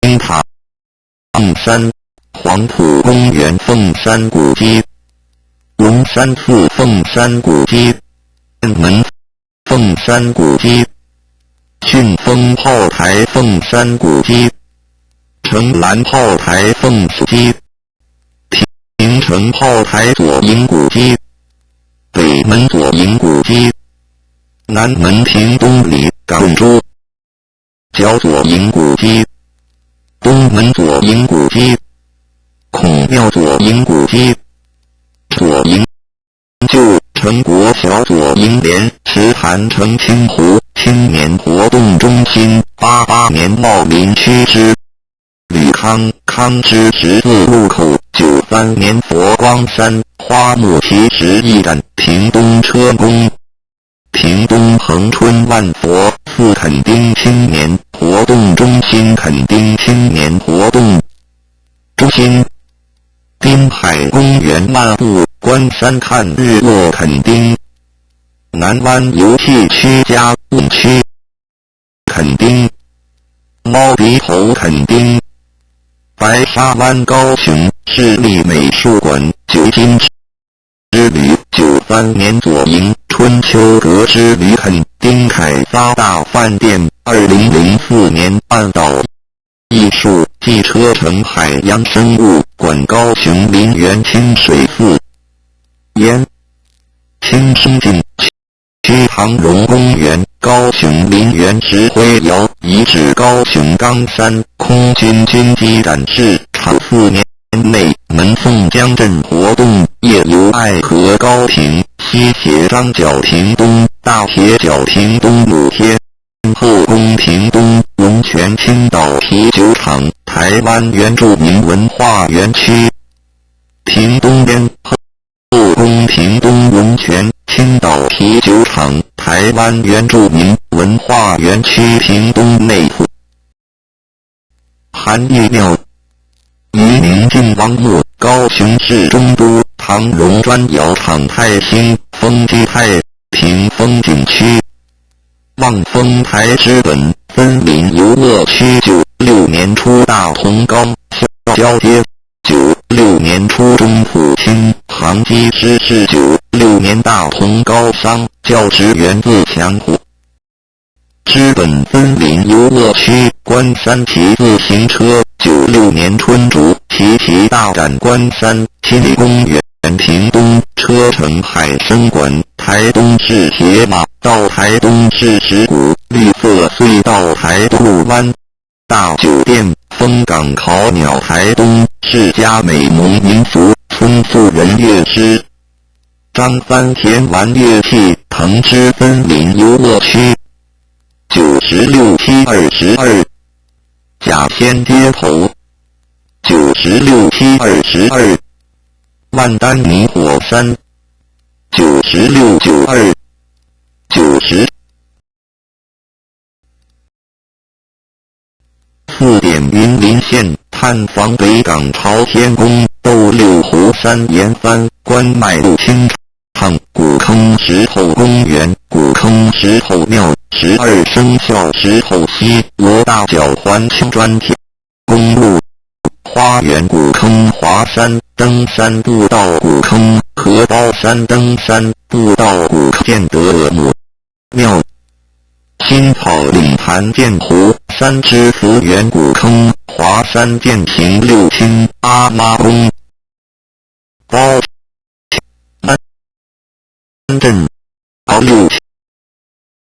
金塔凤山黄埔公园凤山古迹龙山寺凤山古迹门凤山古迹顺丰炮台凤山古迹城兰炮台凤山古迹平城炮台左营古迹北门左营古迹南门屏东里港珠角左营古迹东门左营古迹孔庙左营古迹左营旧城国小左营连池潭城清湖青年活动中心88年茂林区之吕康之十字路口93年佛光山花木奇石驿站屏东车公屏东恒春万佛寺垦丁青年活动中心垦丁青年活动中心滨海公园漫步观山看日落垦丁南湾游戏区加运区垦丁猫鼻头垦丁白沙湾高雄市立美术馆九金之旅93年左营春秋阁之旅垦丁凯撒大饭店2004年半岛艺术汽车城海洋生物馆高雄林园清水寺沿清生境区唐荣公园高雄林园石灰窑遗址高雄冈山空军军机展示场4年内门凤江镇活动夜游爱河高屏西铁张角屏东大铁角屏东鲁天后宫屏东龙泉青岛啤酒厂台湾原住民文化园区屏东边后宫屏东龙泉青岛啤酒厂台湾原住民文化园区屏东内埔韩义庙于宁靖王墓高雄市中都唐荣砖窑厂太兴丰基太平风景区望丰台之本森林游乐区96年初大同高交街96年初中埔清航机失事96年大同高商教职员自强湖之本森林游乐区关山骑自行车96年春竹骑大展关山七里公园屏东车城海参馆台东市铁马到台东市石鼓绿色隧道台东湾大酒店丰港烤鸟台东世家美浓民俗村妇人乐师张三田玩乐器藤枝森林游乐区96、7、22甲仙街头96、7、22万丹尼火山96、92 904点云林县探访北港朝天宫斗六湖山岩山关麦路清场古坑石头公园古坑石头庙12生肖石头溪罗大角环青砖铁公路花园古坑华山登山步道古坑荷包山登山步道古坑建德尔母庙新草岭潭涧湖三支祠园古坑，华山建平六亲阿妈宫，包安镇敖六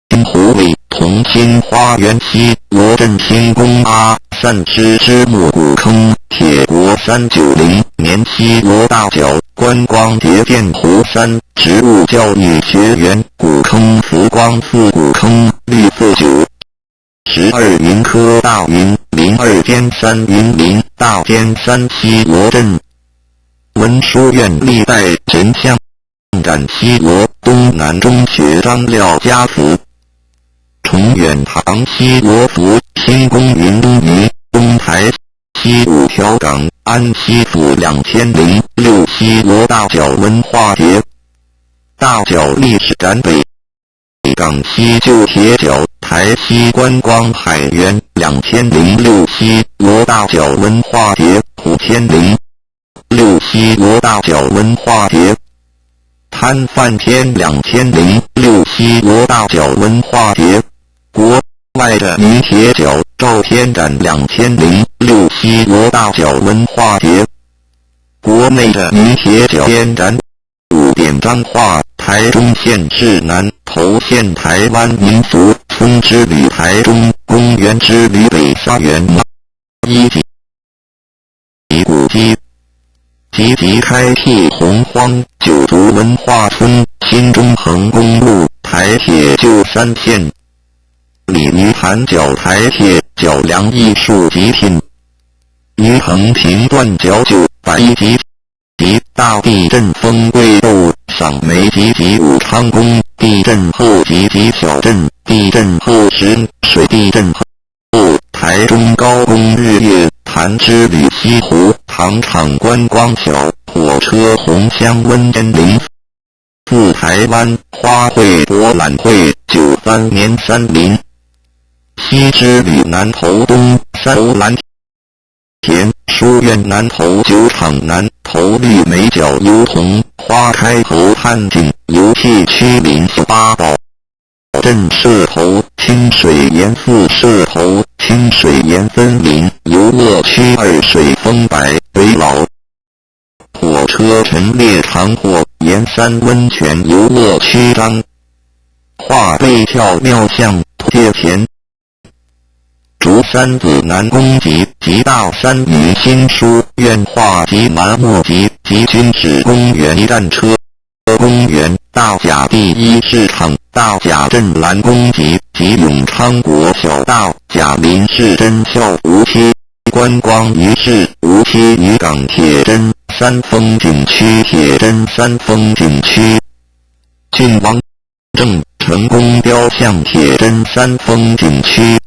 亲湖尾同心花园西罗镇清宫阿散之之木古坑，铁国390年西罗大角观光节电湖山植物教育学园古坑慈光寺古坑绿色912云科大云02尖山云林大尖山西罗镇文殊院历代神像展西罗东南中学张廖家祠崇远堂西罗府新公云东于东台西五条港安西府2006西罗大角文化节大角历史展北港西旧铁角台西观光海园2006西罗大角文化节5006西罗大角文化节摊贩天2006西罗大角文化节国外的女铁角照片展2006西罗大角文化节国内的女铁角天展5点彰化台中县市南投县台湾民俗村之旅台中公园之旅北沙园一级古迹积极开辟洪荒九族文化村新中横公路台铁旧3线鲤鱼潭角台铁角梁艺术极品鱼横平断角910级及大地震风贵斗赏梅及武昌宫地震后及小镇地震后时水地震后台中高公日月潭之旅西湖糖厂观光桥火车红香温泉林4台湾花卉博览会93年3林西之旅南投东3蓝田书院南投酒厂南投绿美角油桐花开后探景游戏区林8宝镇社头清水岩寺社头清水岩森林游乐区2水峰百围老火车陈列长火岩山温泉游乐区彰化背跳庙巷贴前竹山子南宫及大山女新书院化及麻木及军事公园战车公园大甲第一市场大甲镇澜宫及永昌国小大甲林市真孝无期观光鱼市无期渔港铁针山风景区铁针山风景区郡王郑成功雕像铁针山风景区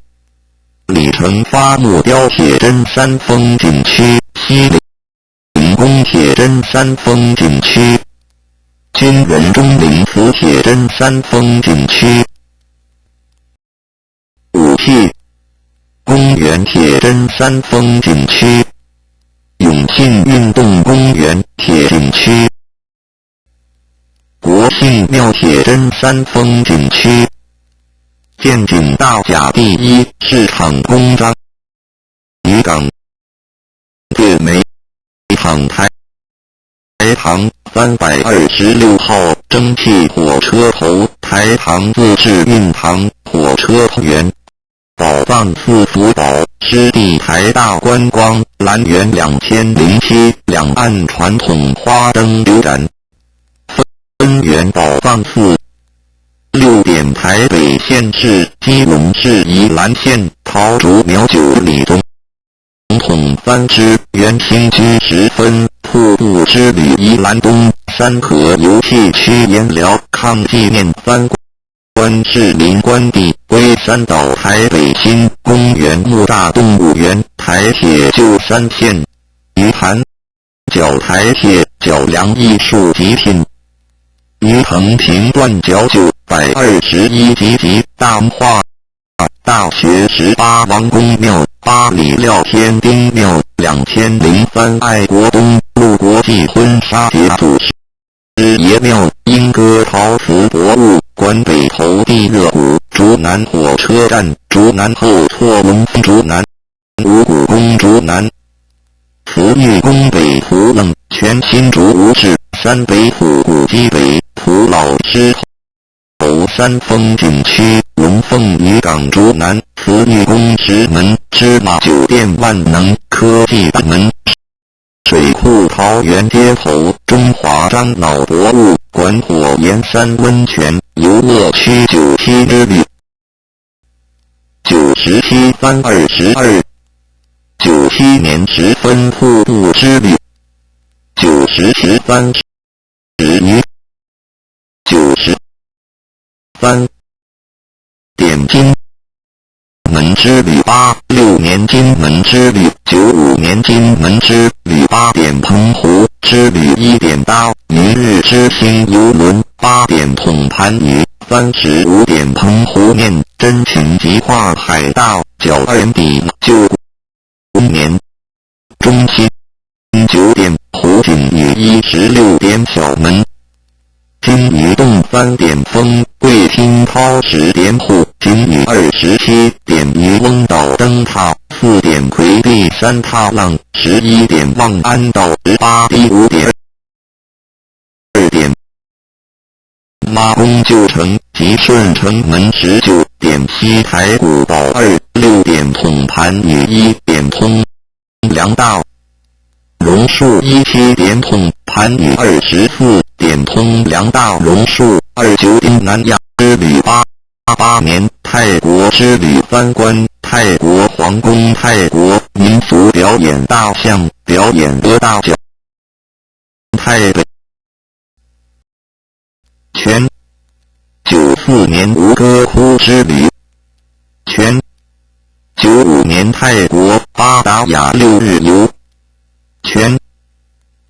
里程发木雕铁针山风景区西岭宫铁针山风景区军人中岭祠铁针山风景区武器公园铁针山风景区永信运动公园铁景区国姓庙铁针山风景区建景大甲第一市场公章渔港各煤厂台塘326号蒸汽火车头台塘自治运塘火车园宝藏寺福宝湿地台大观光兰园2007两岸传统花灯流展分园宝藏寺6点台北县市基隆市宜兰县桃竹苗9里总统3支原新居10分瀑布之旅宜兰东三河游戏区盐寮抗纪念3观士林官地龟山岛台北新公园木栅动物园台铁旧3线鱼潭角台铁角梁艺术极品鱼横平断角921级大化大学18王公庙8里廖天丁庙2003爱国东路国际婚纱节组织爷庙莺歌陶瓷博物馆北投地热谷竹南火车站、竹南后错龙峰、竹南五谷宫、竹南慈玉宫、北湖楞全新竹吴市山北虎谷基北湖老狮头山风景区、龙凤渔港、竹南慈玉宫、石门芝麻酒店、万能科技大门水库、桃园街头、中华樟脑博物馆、火焰山温泉游乐区、97之旅、97-3-22 97年10分瀑布之旅、90-13-11 93点金门之旅86年金门之旅95年金门之旅8点澎湖之旅1点搭明日之星游轮8点统盘屿35点澎湖面真情极跨海大角2点底就年中心9点湖景屿16点小门金鱼洞3点峰桂厅涛10点虎景屿27点渔翁岛灯塔4点魁地山踏浪11点望安岛18-5点2点妈宫旧城及顺城门19点西台古堡26点统盘屿1点通梁大榕树17点统盘屿24点通梁大榕树29点南亚之旅88年泰国之旅3关泰国皇宫泰国民俗表演大象表演鹅大角台北全94年吴哥窟之旅全95年泰国巴达雅6日游全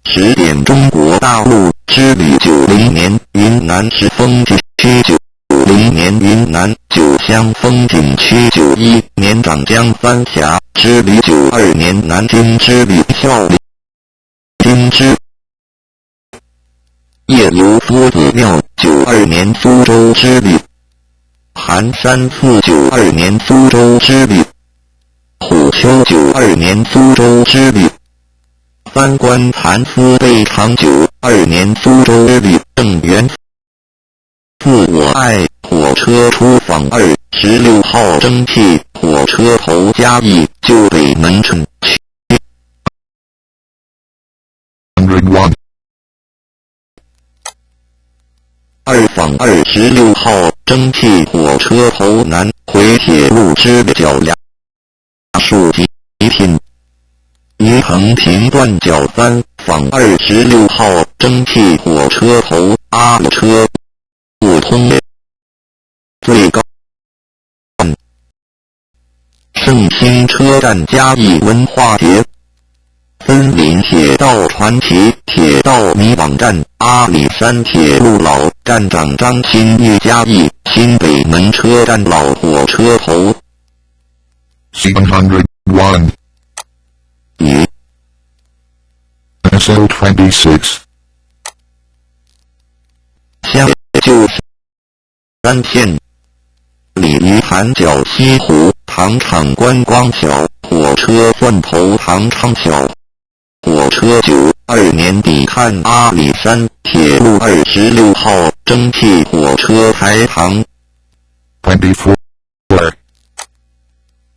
10点中国大陆之旅90年云南市风景区90年云南九乡风景区91年长江三峡之旅92年南京之旅孝陵之夜游夫子庙92年苏州之旅寒山寺92年苏州之旅虎丘92年苏州之旅三观禅寺贝场92年苏州之旅正元寺我爱火车出访16号蒸汽火车头嘉义旧北门城区101二访26号蒸汽火车头南回铁路之脚梁树极品于横平断角3访26号蒸汽火车头阿里车不通最高圣心车站嘉义文化节森林铁道传奇铁道迷网站阿里山铁路老站长张新玉嘉义新北门车站老火车头701与 SO26 乡就是3线鲤鱼潭角西湖糖厂观光小火车蒜头糖厂小火车92年底看阿里山铁路26号蒸汽火车台糖24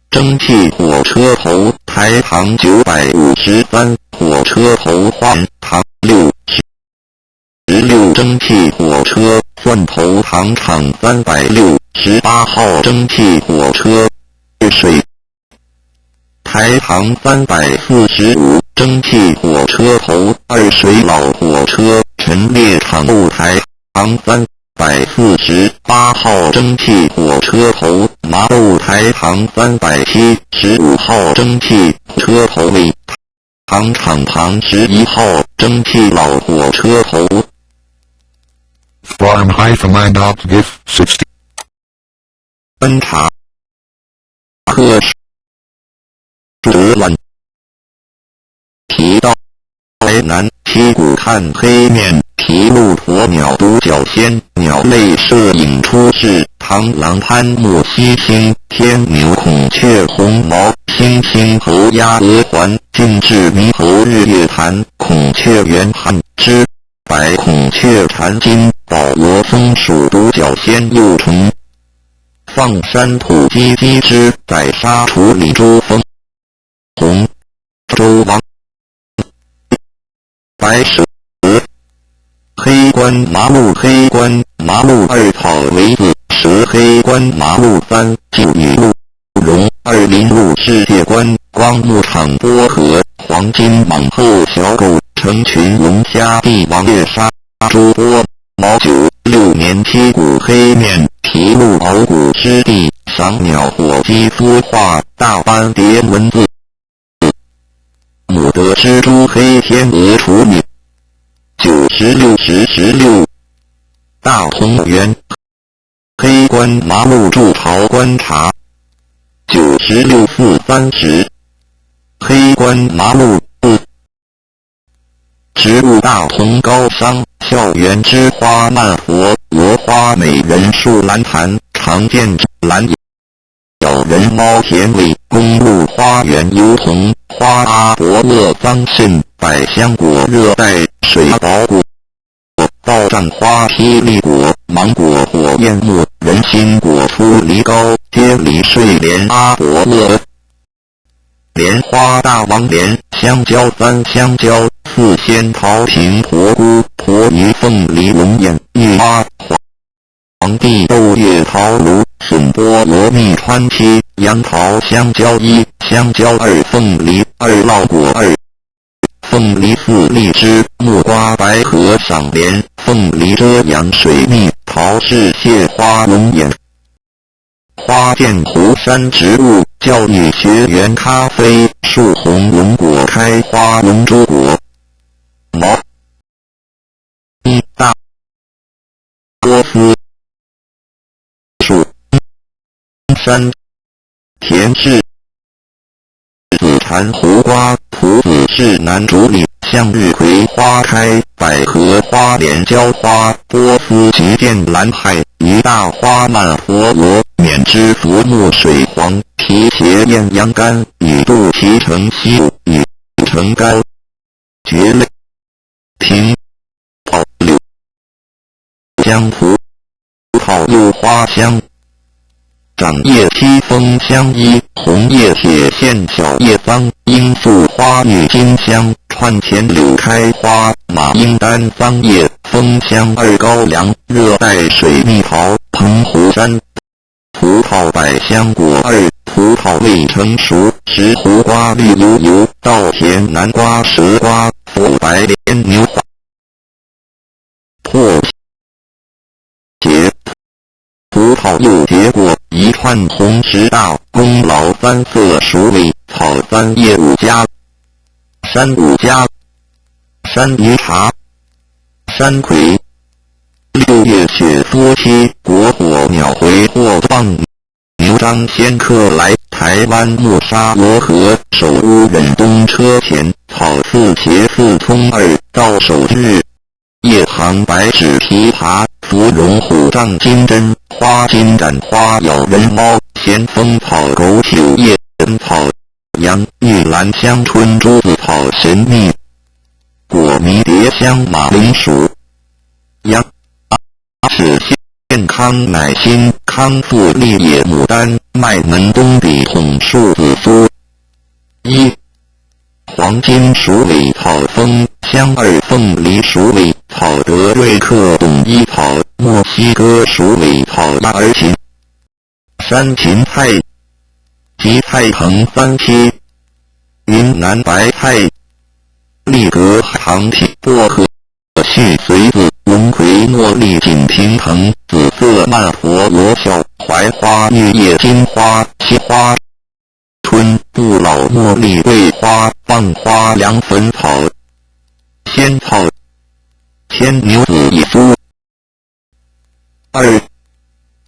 蒸汽火车头台糖953火车头花糖16蒸汽火车蒜头糖厂306 18号蒸汽火车水台糖345蒸汽火车头水老火车陈列场后台糖348号蒸汽火车头麻豆台糖307 15号蒸汽车头尾糖厂旁11号蒸汽老火车头 Farm-Land-Gif 60奔茶客乱提到台南七股看黑面皮蹄鹿鸵鸟独角仙鸟类摄影出世，螳螂攀木犀星，天牛孔雀红毛，猩猩猴鸭鹅环，进制猕猴日月潭，孔雀圆汉之白孔雀蝉金，保罗松鼠独角仙幼虫，放山土鸡鸡之宰杀处理珠峰红周王白蛇黑冠麻鹿黑冠麻鹿二草为子蛇黑冠麻鹿三就与鹿茸二林鹿世界观光牧场波河黄金蟒后小狗成群龙虾帝王猎杀猪波毛九六年七股黑面蹄鹿鳌骨湿地赏鸟火鸡孵化大斑蝶文字母的蜘蛛黑天鹅处女96大同园黑冠麻鹿筑巢观察96 4 30黑冠麻鹿植物大同高桑校园之花曼陀罗花美人树兰潭常见蓝小人猫田尾公路花园油桐花阿伯勒桑葚百香果热带水宝果爆仗花霹雳果芒果火焰木人参果出梨膏接梨睡莲阿伯勒莲花大王莲香蕉三香蕉四仙桃苹婆菇婆鱼凤梨龙眼玉蛙皇帝豆叶桃芦笋菠萝蜜川七杨桃香蕉一香蕉二凤梨二酪果二凤梨四荔枝木瓜白和赏莲凤梨遮阳水蜜桃是蟹花龙眼花见湖山植物教育学园咖啡树红龙果开花龙珠果毛一大波斯树山田氏紫檀胡瓜蒲子是南竹里向日葵花开百合花莲椒花波斯菊见蓝海鱼大花曼陀罗缅之浮木水黄皮鞋艳阳干雨度脐橙西雨橙干蕨类平泡柳香葡萄柚花香长叶七风香衣红叶铁线小叶桑罂粟花郁金香串前柳开花马缨丹桑叶枫香二高粱热带水蜜桃澎湖山葡萄百香果二葡萄未成熟石斛瓜绿油油稻田南瓜蛇瓜腐白莲牛花破茄葡萄柚结果一串红石大功劳三色熟味草三叶五加山五加山芋茶山葵六月雪缩期国火鸟回或放牛张先客来台湾木沙罗河手屋忍东车前草四茄四葱二到手日叶行白纸琵琶芙蓉虎杖金针花金盏花咬人猫咸丰草枸杞叶人草杨玉兰香春珠子草神秘果迷迭香马铃薯杨是健康乃馨康复利野牡丹麦门冬比统树紫苏一黄金鼠尾草枫香二凤梨鼠尾草德瑞克董一草墨西哥鼠尾草亚儿芹山芹菜荠菜藤三七云南白菜利格长体薄荷絮随子龙葵茉莉锦屏藤紫色曼陀罗笑槐花玉叶金花西花春不老茉莉桂花棒花凉粉草仙草牵牛子一株二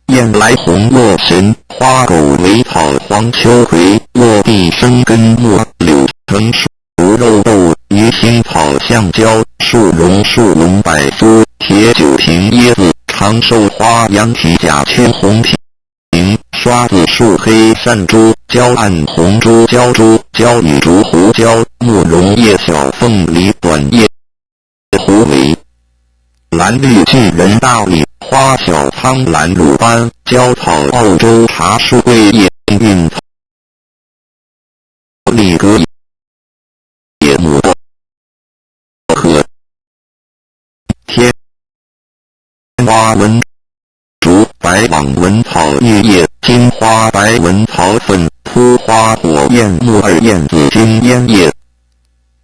燕来红洛神花狗尾草黄秋葵落地生根木柳成熟肉豆鱼腥草草橡胶、树榕、树龙、柏苏、铁酒瓶、椰子、长寿花、羊蹄、甲醛、红瓶、刷子树、黑山猪、椒岸红珠、椒珠、椒与竹、胡椒、木榕叶、小凤梨、短叶虎尾、蓝绿巨人、大李花、小苍兰、鲁班、椒草、澳洲茶树、桂叶、运草、李格野木和天花纹竹、白网纹草、玉叶、金花、白纹草粉、扑花、火焰木耳、燕子金烟叶、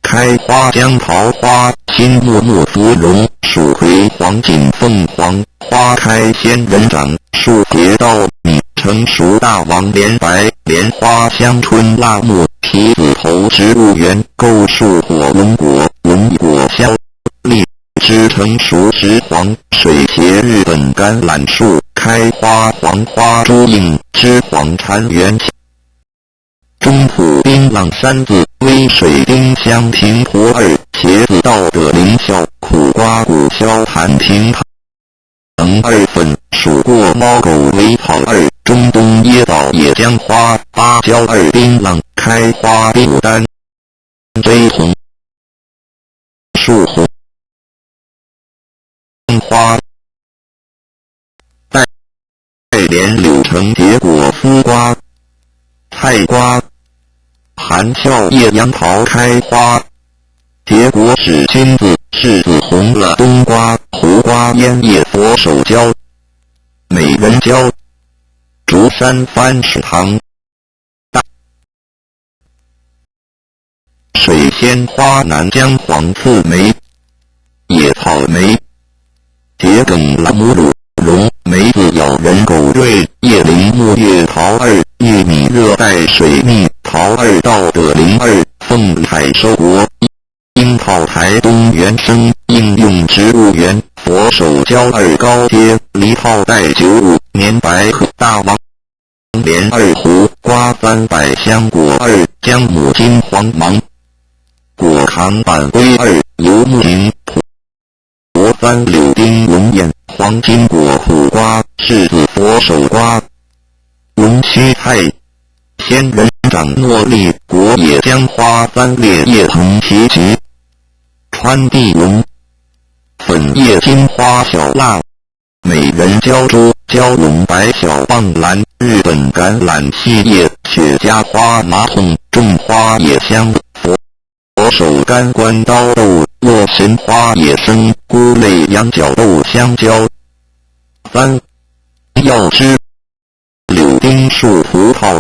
开花姜、桃花、新木木、芙蓉、蜀葵、黄锦、凤凰、花开仙人掌、树蝶、稻米、成熟大王、莲白、莲花、香椿、辣木、皮子头、植物园、构树、火龙果、龙果、香荔枝、成熟石黄、水茄、日本橄榄树、开花、黄花、朱印、枝黄、禅园、中土、槟榔、山子、微水、丁香、平婆二、茄子、道德、灵效、苦瓜、古萧、坦平藤二粉、数过、猫狗、尾草二、中东椰枣、野姜花、芭蕉二、槟榔、开花、牡丹、追红、树红花、带莲、柳橙、结果、丝瓜、菜瓜、含笑叶、杨桃、开花，结果是金子、柿子、红了、冬瓜、胡瓜、烟叶、佛手椒、美人蕉、竹山、番石糖、水仙花、南姜黄、刺梅、野草莓、桔梗、兰姆鲁蓉、梅子、咬人、狗瑞、叶灵、木叶桃二、玉米、热带水蜜桃二、道德林二、凤海收国、樱桃、台东原生应用植物园、佛手蕉二、高阶梨套带95、年白鹤、大王莲二、胡瓜三、百香果二、姜母、金黄芒、果扛板龟二、油木林、佛三、柳丁、龙眼、黄金果、苦瓜、柿子、佛手瓜、龙须菜、仙人掌、茉莉、果野姜花、三列叶藤、奇菊、川地龙、粉叶金花、小辣、美人蕉、珠蛟龙、白小棒兰、日本橄榄、细叶、雪茄花、麻痛、种花、野香、佛手柑、关刀豆、洛神花、野生、菇类、羊角豆、香蕉、三、药枝、柳丁树、葡萄、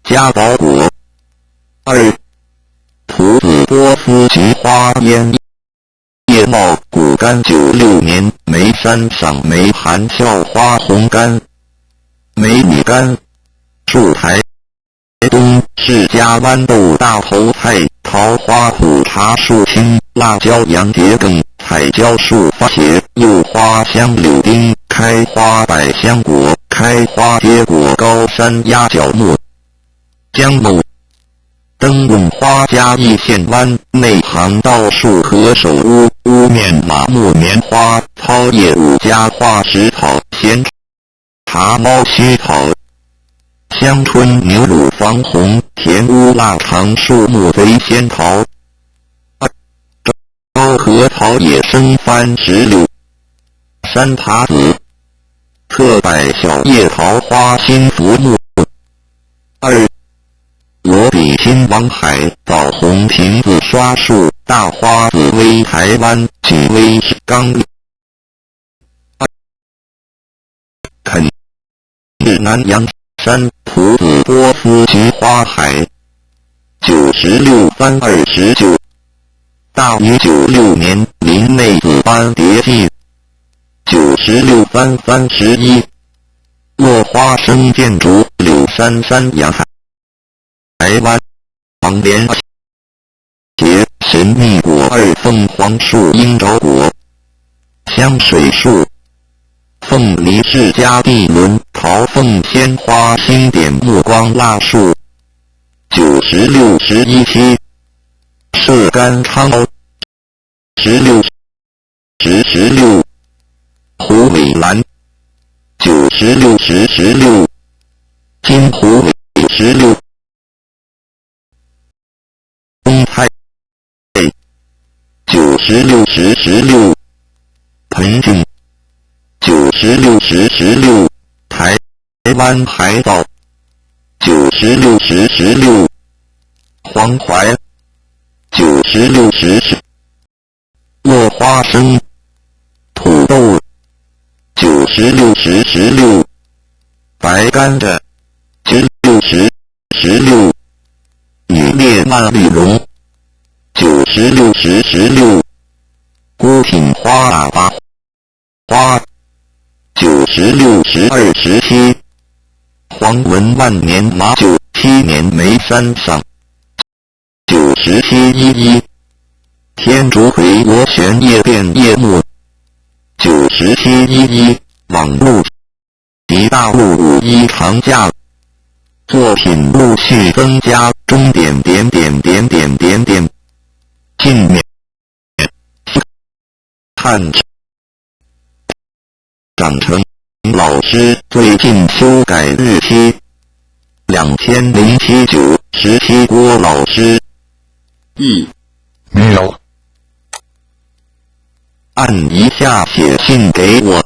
嘉宝果、二、蒲子、波斯菊花、烟叶茂、谷柑96年、梅山赏梅、含笑花、红柑、梅米柑、树台东释迦豌豆、大头菜、桃花、苦茶树、青辣椒、洋桔梗、彩椒树、番茄、柚花、香柳丁、开花、百香果、开花、结果、高山鸭脚木、姜木、灯笼花、嘉义县湾、内行道树、何首乌、乌面、马木、棉花、糙叶、五家花、石草、咸茶猫、须草、香椿、牛乳、防红、田乌、腊肠、树木、贼仙桃、高核桃、野生番石榴、山爬子、特柏、小叶桃花、新福木、二、罗比新王海、枣红、瓶子、刷树、大花、紫薇、台湾、举威、刚肯日南洋山、蒲子、波斯菊花海、96番29、大于96年林内子斑蝶记96番31、落花生建筑柳山山阳台湾黄连茄神秘果二、凤凰树、鹰爪果、香水树、凤梨、释迦地轮、桃凤、鲜花、星点、目光蜡树96、17、射干昌9616胡伟兰9616金胡伟16东蔡9616彭俊9616台湾海盗9616黄淮9616落花生土豆9616白甘蔗9616女烈曼丽蓉9616孤挺花喇叭花961217黄文万年马97年梅山上9711天竺葵螺旋叶变叶木9711网路及大陆51长假作品陆续增加终点近年看长成老师最近修改日期2007-9-17郭老师mail 按一下写信给我